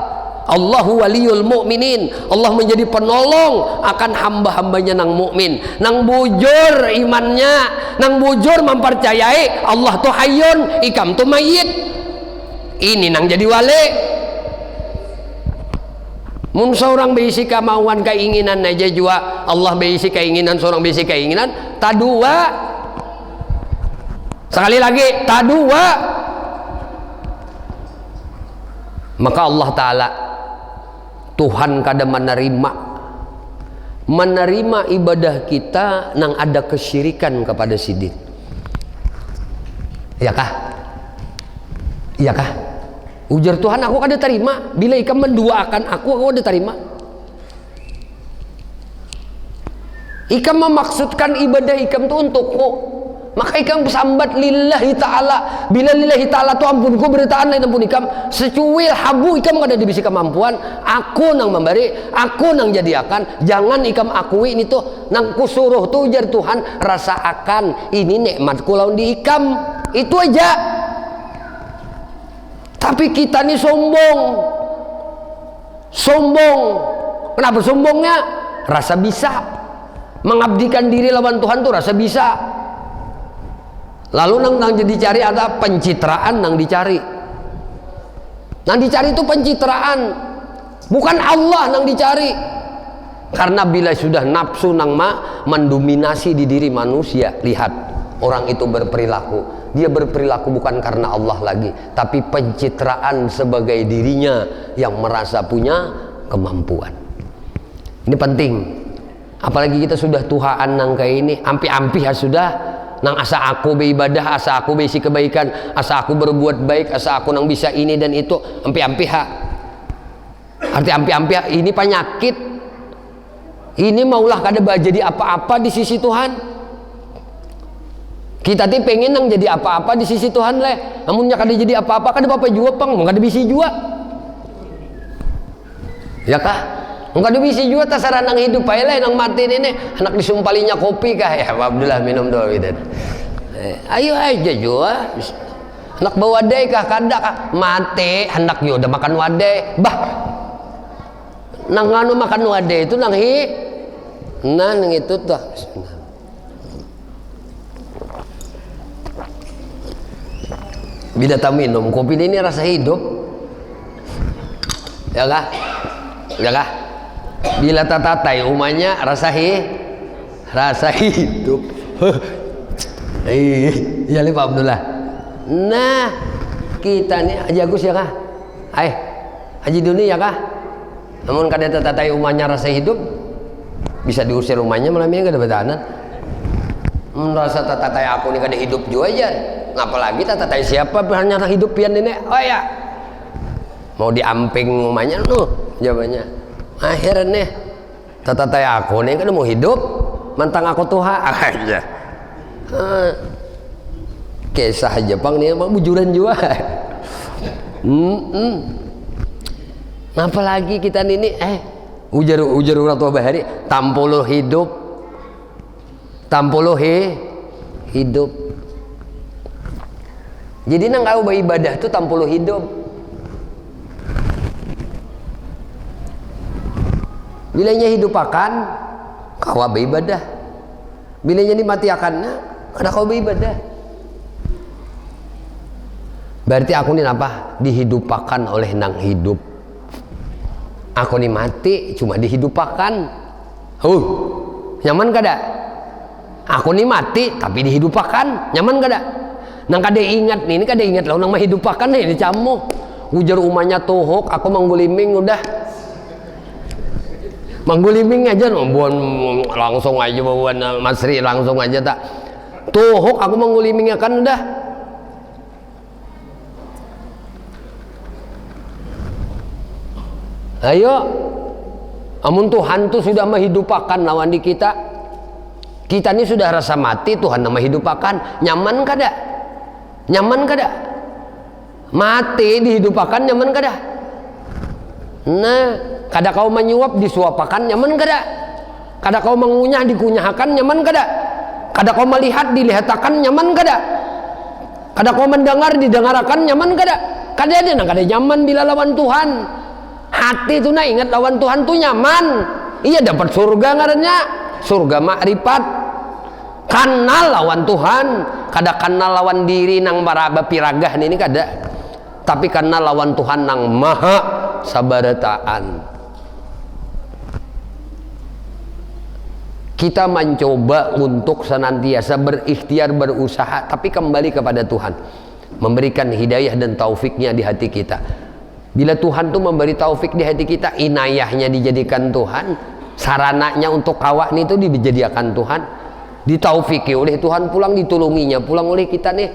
Allahu waliyul mu'minin. Allah menjadi penolong akan hamba-hambanya nang mukmin. Nang bujur imannya, nang bujur mempercayai Allah tuh hayyun, ikam tuh mayit. Ini nang jadi wali. Mun seorang berisi kemauan keinginan aja jua, Allah berisi keinginan, seorang berisi keinginan, tadua. Sekali lagi, tadua. Maka Allah Ta'ala, Tuhan kada menerima ibadah kita nang ada kesyirikan kepada sidin. Ya kah? Ya kah? Ujar Tuhan, aku kada terima bila ikam menduakan aku kada terima. Ikam memaksudkan ibadah ikam itu untukku, maka ikam sambat lillahi ta'ala. Bila lillahi ta'ala tu ampunku beritaan lain ampun ikam, secuil habu ikam kada dibisi kemampuan, aku nang memberi, aku nang jadiakan. Jangan ikam akui ini tuh nang kusuruh tuh, ujar Tuhan, rasakan ini nikmatku lawan di ikam. Itu aja. Tapi kita ini sombong. Kenapa sombongnya? Rasa bisa. Mengabdikan diri lawan Tuhan tuh rasa bisa. Lalu nang jadi cari ada pencitraan nang dicari. Nang dicari itu pencitraan, bukan Allah nang dicari. Karena bila sudah nafsu nang mendominasi di diri manusia, lihat orang itu berperilaku. Dia berperilaku bukan karena Allah lagi, tapi pencitraan sebagai dirinya yang merasa punya kemampuan. Ini penting. Apalagi kita sudah tuhaan nang kayak ini, ampi-ampi sudah nang asa aku beribadah, asa aku bisi kebaikan, asa aku berbuat baik, asa aku nang bisa ini dan itu, ampi-ampi Arti ampi-ampi ini penyakit. Ini maulah kada jadi apa-apa di sisi Tuhan. Kita ti pengen nang jadi apa-apa di sisi Tuhan leh. Namunnya kada jadi apa-apa, kada apa-apa jua pang, kada bisi jua. Ya kah? Kada bisi jua tasara nang hidup ae leh, nang mati ini anak disumpalinya kopi kah ya Abdullah minum dulu gitu. Ayo aja jua. Anak bawa wadai kah kada kah? Mati hendak yo udah makan wadai. Bah. Nang nganu makan wadai itu nang nang itu tuh. Bila tak minum kopi ini rasa hidup, ya kah? Ya kah? Bila tatatai umanya rasa hidup. Iya Pak Abdullah. Nah, kita nih Haji Agus ya kah? Haji Duni ya kah? Namun kada tatatai umanya rasa hidup, bisa diusir rumahnya malam ini kada betahanan. Merasa tatatai aku nih kada hidup juga aja. Apalagi tatatai siapa hanya hidup pian ini. Oh ya, mau diamping rumahnya jawabannya. Akhirnya tatatai aku nih kan mau hidup, mantang aku tuha aja. Kisah Jepang nih emang bujuran juga. Apalagi kita ini ujar orang tua bahari tampolo hidup hidup. Jadi nang kau beribadah tuh tampolo hidup. Bilanya hidup akan kau beribadah. Bilanya dimati akannya ada kau beribadah. Berarti aku ini apa? Dihidupakan oleh nang hidup. Aku ini mati cuma dihidupakan. Nyaman kada? Aku ini mati tapi dihidupakan. Nyaman kada? Nang kada ingat nih, ini kada ingat lah nang menghidupakan nih dicamu. Ujar umahnya tuhuk, aku mangguliming udah. Mangguliming aja buan langsung aja buan Masri langsung aja tak. Tuhuk aku mangguliming akan udah. Ayo, amun Tuhan tuh sudah menghidupakan lawan di kita. Kita ini sudah rasa mati, Tuhan nama hidupakan. Nyaman kada? Nyaman kada? Mati dihidupakan nyaman kada? Nah, kada kau menyuap disuapakan nyaman kada? Kada kau mengunyah dikunyahkan nyaman kada? Kada kau melihat dilihatakan nyaman kada? Kada kau mendengar didengarakan nyaman kada? Kada ada nang kada nyaman bila lawan Tuhan. Hati itu nah ingat lawan Tuhan tuh nyaman. Iya dapat surga ngarannya, surga makrifat. Kenal lawan Tuhan, kada kenal lawan diri nang maraba piragah ini kada. Tapi kenal lawan Tuhan nang maha sabarataan. Kita mencoba untuk senantiasa berikhtiar berusaha, tapi kembali kepada Tuhan, memberikan hidayah dan taufiknya di hati kita. Bila Tuhan tuh memberi taufik di hati kita, inayahnya dijadikan Tuhan, sarananya untuk kawak itu dijadikan Tuhan, ditaufiki oleh Tuhan, pulang ditulunginya, pulang oleh kita nih,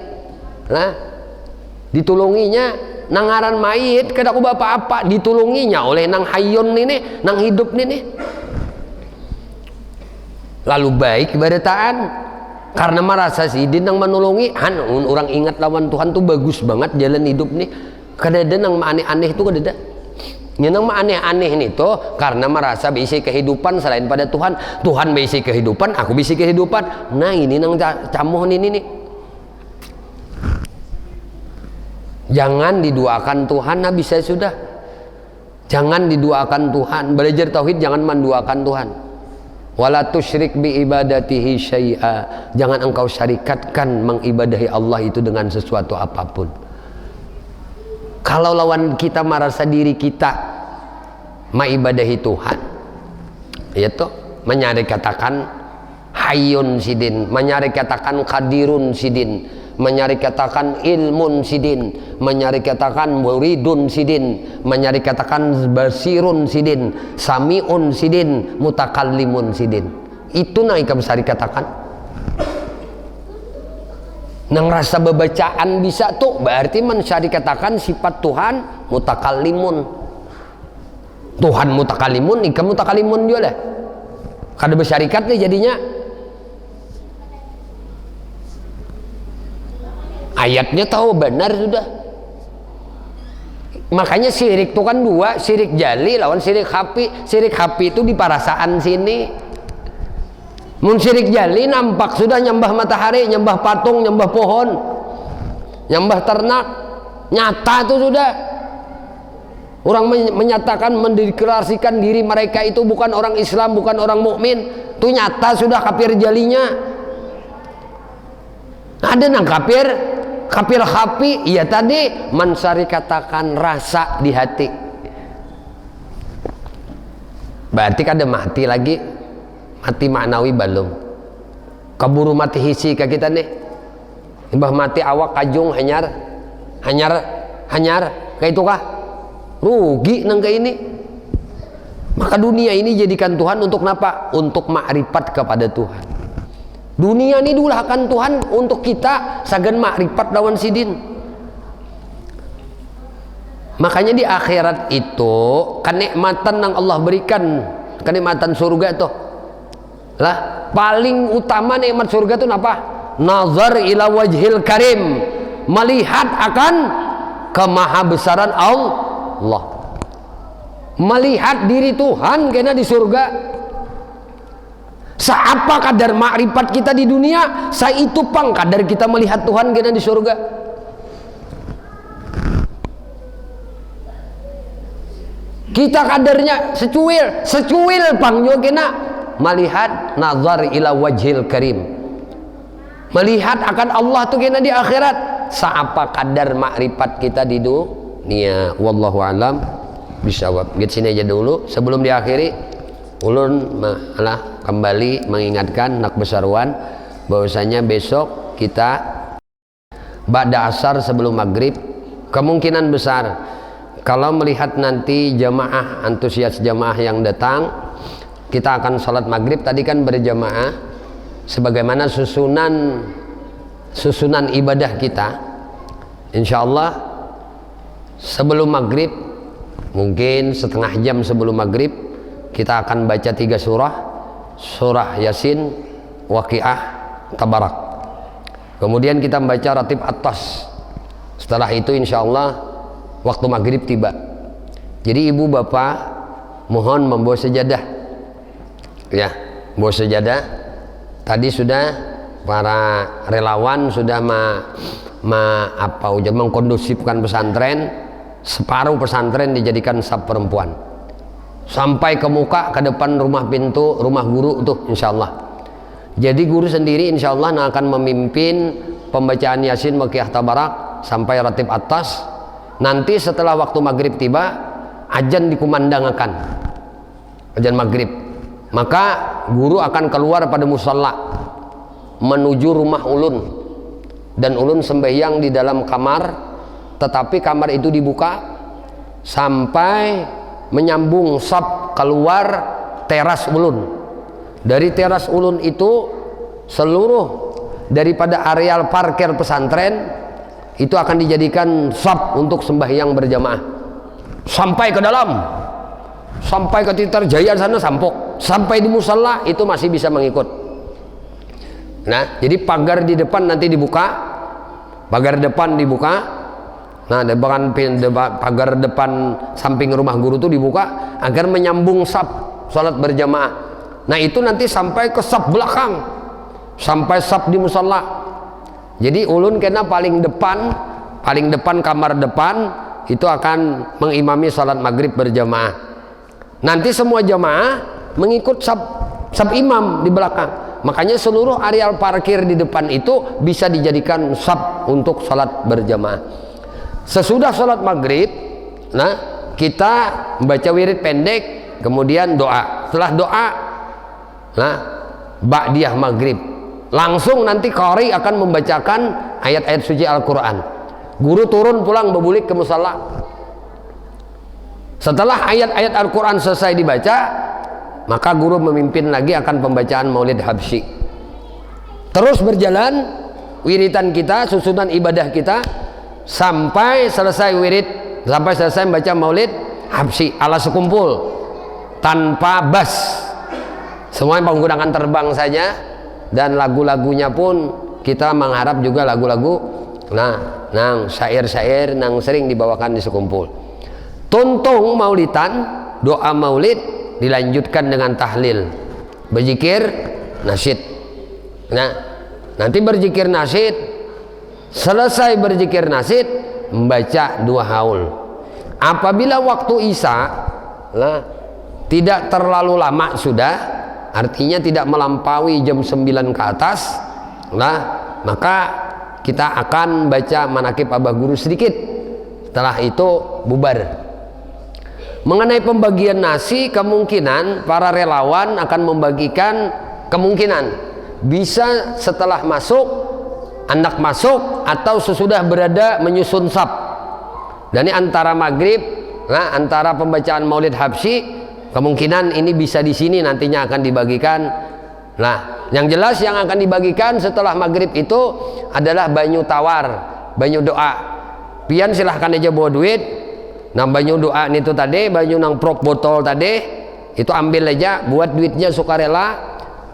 nah ditulunginya, nangaran mayit kada ku bapak apa, ditulunginya oleh nang hayun ini, nang hidup ini. Lalu baik barataan, karena merasa sidin nang menolongi, orang ingat lawan Tuhan tuh bagus banget jalan hidup nih. Kadada nang aneh-aneh itu kadada. Nang aneh-aneh nih tuh karena merasa bisi kehidupan selain pada Tuhan. Tuhan bisi kehidupan, aku bisi kehidupan. Nah ini nang camuh ini nih. Jangan diduakan Tuhan, nah bisa sudah. Jangan diduakan Tuhan. Belajar tauhid jangan menduakan Tuhan. Wala tusyrik bi ibadatihi syai'a. Jangan engkau syarikatkan mengibadahi Allah itu dengan sesuatu apapun. Kalau lawan kita merasa diri kita mengibadahi Tuhan, yaitu menyari katakan hayyun sidin, menyari katakan qadirun sidin, menyari katakan ilmun sidin, menyari katakan muridun sidin, menyari katakan basirun sidin, samiun sidin, mutakallimun sidin. Itu nah ikam sari katakan. Nang rasa bebacaan bisa tuh berarti mencari katakan sifat Tuhan mutakallimun. Tuhan mutakallimun, ikam mutakallimun juga lah. Kada besyarikat nih jadinya. Ayatnya tahu benar sudah. Makanya syirik itu kan dua, syirik jali lawan syirik hapi. Syirik hapi itu di perasaan sini. Mun syirik jali nampak sudah nyembah matahari, nyembah patung, nyembah pohon, nyembah ternak, nyata itu sudah. Orang menyatakan mendeklarasikan diri mereka itu bukan orang Islam, bukan orang mukmin, itu nyata sudah kafir jalinya. Ada nang kafir hapi, iya tadi mensari katakan rasa di hati. Berarti kada mati lagi. Mati maknawi belum, kaburu mati hisi ke kita nih, imbah mati awak kajung hanyar kayak itu kah rugi nang kayak ini. Maka dunia ini jadikan Tuhan untuk apa? Untuk makrifat kepada Tuhan. Dunia ini dulahkan Tuhan untuk kita sagan makrifat lawan sidin. Makanya di akhirat itu kenikmatan yang Allah berikan, kenikmatan surga tuh lah paling utama. Nikmat surga itu apa? Nazar ila wajhil karim, melihat akan kemahabesaran Allah. Melihat diri Tuhan kena di surga. Seapa kadar makrifat kita di dunia, itu pang kadar kita melihat Tuhan kena di surga. Kita kadarnya secuil pang juga kena melihat nazar ila wajhil karim, melihat akan Allah tuh kena di akhirat. Seapa kadar makrifat kita di dunia. Wallahu alam bisawab. Gitu sini aja dulu sebelum diakhiri. Ulun malah kembali mengingatkan nak besarwan bahwasanya besok kita ba'da asar sebelum maghrib kemungkinan besar kalau melihat nanti jamaah antusias jamaah yang datang, kita akan sholat maghrib tadi kan berjamaah sebagaimana susunan ibadah kita. Insya Allah sebelum maghrib, mungkin setengah jam sebelum maghrib, kita akan baca 3 surah Yasin, Waqiah, Tabarak. Kemudian kita membaca ratib atas. Setelah itu insya Allah waktu maghrib tiba. Jadi ibu bapak mohon membawa sejadah, ya, membawa sejadah. Tadi sudah para relawan sudah mengkondusifkan pesantren. Separuh pesantren dijadikan saf perempuan sampai ke muka ke depan rumah pintu rumah guru tuh insya Allah. Jadi guru sendiri insya Allah akan memimpin pembacaan Yasin, Waqiah, Tabarak sampai ratib atas. Nanti setelah waktu maghrib tiba, azan dikumandangkan, azan maghrib. Maka guru akan keluar pada musalla menuju rumah ulun, dan ulun sembahyang di dalam kamar, tetapi kamar itu dibuka sampai menyambung sab keluar teras ulun. Dari teras ulun itu seluruh daripada areal parkir pesantren itu akan dijadikan sab untuk sembahyang berjamaah sampai ke dalam, sampai ke Titar Jaya sana sampok, sampai di musalla itu masih bisa mengikut. Nah, jadi pagar di depan nanti dibuka, pagar depan dibuka. Nah, pagar depan samping rumah guru itu dibuka agar menyambung sab salat berjamaah. Nah, itu nanti sampai ke sab belakang, sampai sab di musalla. Jadi ulun kena paling depan kamar depan itu akan mengimami salat maghrib berjamaah. Nanti semua jamaah mengikut sab imam di belakang. Makanya seluruh areal parkir di depan itu bisa dijadikan sab untuk salat berjamaah. Sesudah salat maghrib, nah kita membaca wirid pendek, kemudian doa. Setelah doa, nah ba'diyah maghrib, langsung nanti qari akan membacakan ayat-ayat suci Al-Quran. Guru turun pulang bebulik ke musalla. Setelah ayat-ayat Al-Quran selesai dibaca, maka guru memimpin lagi akan pembacaan maulid habsyi. Terus berjalan wiridan kita, susunan ibadah kita sampai selesai wirid, sampai selesai membaca maulid habsyi ala sekumpul tanpa bas, semuanya menggunakan terbang saja. Dan lagu-lagunya pun kita mengharap juga lagu-lagu nang syair-syair nang sering dibawakan di sekumpul. Tuntung maulidan, doa maulid dilanjutkan dengan tahlil, berzikir, nasyid. Nah, nanti berzikir nasyid, selesai berzikir nasyid membaca 2 haul. Apabila waktu isya tidak terlalu lama sudah, artinya tidak melampaui jam 9 ke atas, maka kita akan baca manakib Abah Guru sedikit. Setelah itu bubar. Mengenai pembagian nasi, kemungkinan para relawan akan membagikan, kemungkinan bisa setelah masuk, anak masuk, atau sesudah berada menyusun sab. Dan ini antara maghrib, antara pembacaan maulid habsyi, kemungkinan ini bisa di sini nantinya akan dibagikan. Nah, yang jelas yang akan dibagikan setelah maghrib itu adalah banyu tawar, banyu doa. Pian silahkan aja bawa duit. Nah, banyu doa itu tadi, banyu nang prop botol tadi, itu ambil aja, buat duitnya sukarela.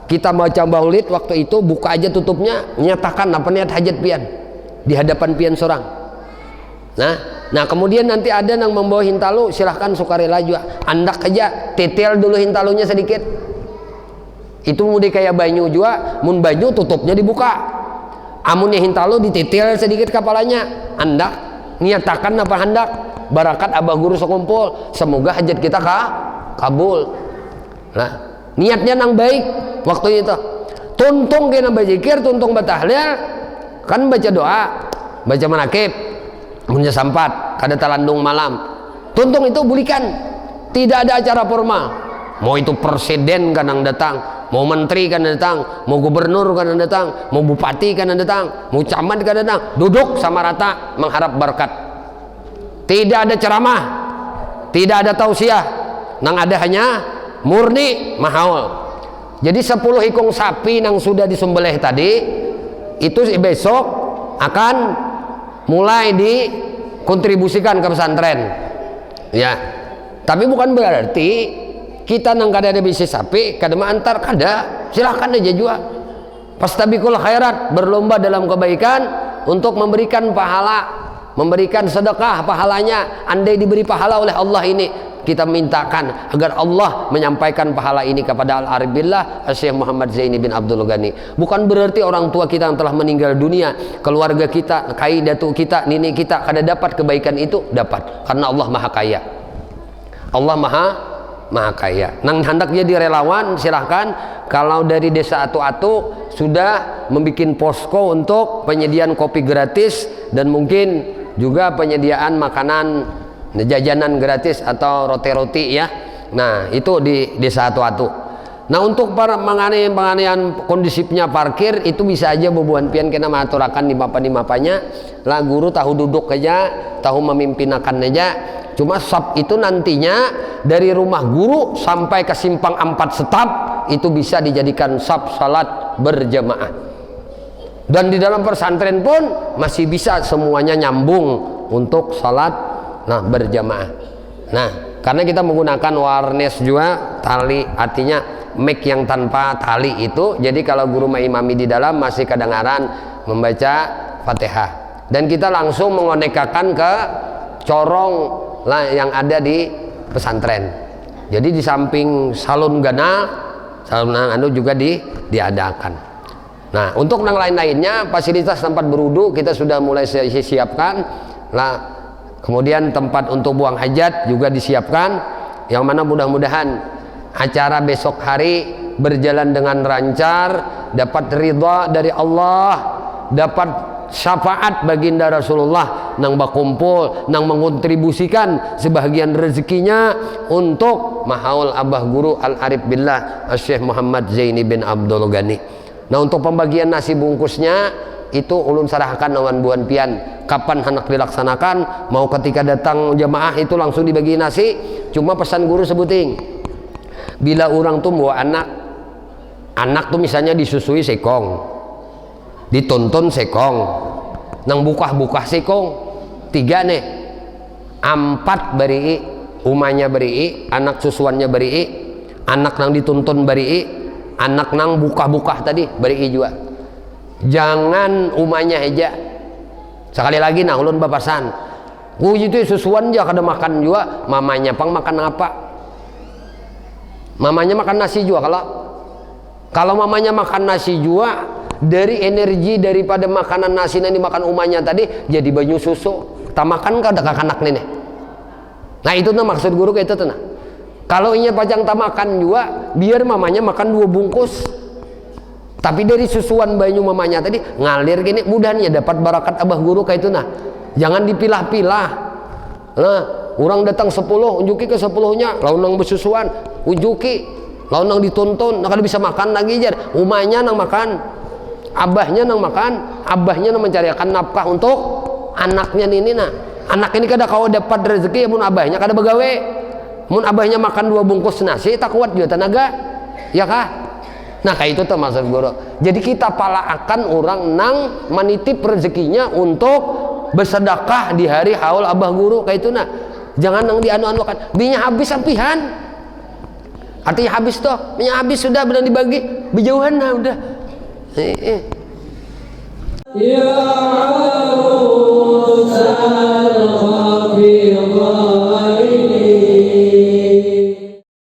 Kita baca maulid waktu itu buka aja tutupnya, nyatakan apa niat hajat pian di hadapan pian seorang. Nah, Nah kemudian nanti ada yang membawa hintalu, silahkan sukarela juga. Andak aja, titil dulu hintalunya sedikit. Itu mudi kayak banyu juga, mun banyu tutupnya dibuka. Amunnya hintalu dititil sedikit kepalanya. Andak, niatakan apa hendak. Barakat abah guru sekumpul, semoga hajat kita kabul. Nah, niatnya nang baik waktu itu. Tuntung kena berzikir, tuntung batahlil, kan baca doa, baca manakib. Punya sampat kada talandung malam, tuntung itu bulikan, tidak ada acara formal. Mau itu presiden kan yang datang, mau menteri kan yang datang, mau gubernur kan yang datang, mau bupati kan yang datang, mau camat kan yang datang, duduk sama rata mengharap berkat. Tidak ada ceramah, tidak ada tausiah, nang ada hanya murni mahaul. Jadi 10 ikung sapi yang sudah disembelih tadi itu besok akan mulai dikontribusikan ke pesantren, ya. Tapi bukan berarti kita nang kada ada bisnis sapi, kada antar kada, silahkan aja juga. Fastabiqul khairat, berlomba dalam kebaikan untuk memberikan pahala, memberikan sedekah pahalanya. Andai diberi pahala oleh Allah ini, kita mintakan agar Allah menyampaikan pahala ini kepada Al-Arif Billah Syekh Muhammad Zaini bin Abdul Ghani. Bukan berarti orang tua kita yang telah meninggal dunia, keluarga kita, kai datuk kita, nenek kita kada dapat kebaikan itu, dapat, karena Allah Maha Kaya. Allah Maha kaya. Nang hendak jadi relawan silahkan. Kalau dari desa Atu-Atu sudah membuat posko untuk penyediaan kopi gratis dan mungkin juga penyediaan makanan jajanan gratis atau roti-roti ya. Nah itu di desa Atu-Atu. Nah untuk para penganian kondisipnya parkir itu bisa aja bubuhan pian kena maturakan di mapanya lah, guru tahu duduk aja, tahu memimpinakan aja. Cuma sab itu nantinya dari rumah guru sampai ke simpang 4 setap itu bisa dijadikan sab salat berjamaah. Dan di dalam pesantren pun masih bisa semuanya nyambung untuk salat berjamaah. Nah, karena kita menggunakan warnes juga tali, artinya mic yang tanpa tali itu. Jadi kalau guru mengimami di dalam masih kedengaran membaca Fatihah. Dan kita langsung mengonekakan ke corong yang ada di pesantren. Jadi di samping salon anu juga diadakan. Nah untuk yang lain-lainnya fasilitas tempat berudu kita sudah mulai siapkan lah. Kemudian tempat untuk buang hajat juga disiapkan, yang mana mudah-mudahan acara besok hari berjalan dengan lancar, dapat ridha dari Allah, dapat syafaat baginda Rasulullah nang bakumpul, nang mengontribusikan sebahagian rezekinya untuk mahaul abah guru Al-Arif Billah Syekh Muhammad Zaini bin Abdul Ghani. Nah untuk pembagian nasi bungkusnya itu ulun sarahkan lawan buan pian, kapan hendak dilaksanakan, mau ketika datang jamaah itu langsung dibagi nasi. Cuma pesan guru sebuting, bila orang tuh bawa anak tuh misalnya disusui sekong, ditonton sekong, nang buka sekong 3 nih, 4 beri, umanya beri, anak susuannya beri, anak nang ditonton beri, anak nang buka tadi beri juga. Jangan umanya aja. Sekali lagi nah ulun bapasan, itu susuan aja kada makan juga, mamanya pang makan apa? Mamanya makan nasi juga. Kalau mamanya makan nasi juga, dari energi daripada makanan nasi yang dimakan umanya tadi jadi banyu susu tak makan kada anak nenek. Nah itu nah maksud guru kayak itu nah. Kalau inya pajang tak makan juga, biar mamanya makan 2 bungkus, tapi dari susuan banyu mamanya tadi ngalir gini, mudahnya dapat barakat abah guru kayak itu nah. Jangan dipilah-pilah. Nah orang datang 10 unjuki ke 10-nya, lalu nang bersusuan unjuki, lalu nang ditonton nak bisa makan lagi jar, umanya nang makan, abahnya nang makan, abahnya nang mencarikan nafkah untuk anaknya ini nah. Anak ini kada kau dapat rezeki, mun abahnya kada begawe, mun abahnya makan 2 bungkus nasi tak kuat juga tenaga, ya kah? Nah kayak itu tuh maksud guru. Jadi kita palaakan orang nang menitip rezekinya untuk bersedekah di hari haul abah guru kayak itu nah. Jangan nang dianu-anukan, binya habis sampihan, artinya habis toh, binya habis sudah benar dibagi berjauhan nah udah. Ya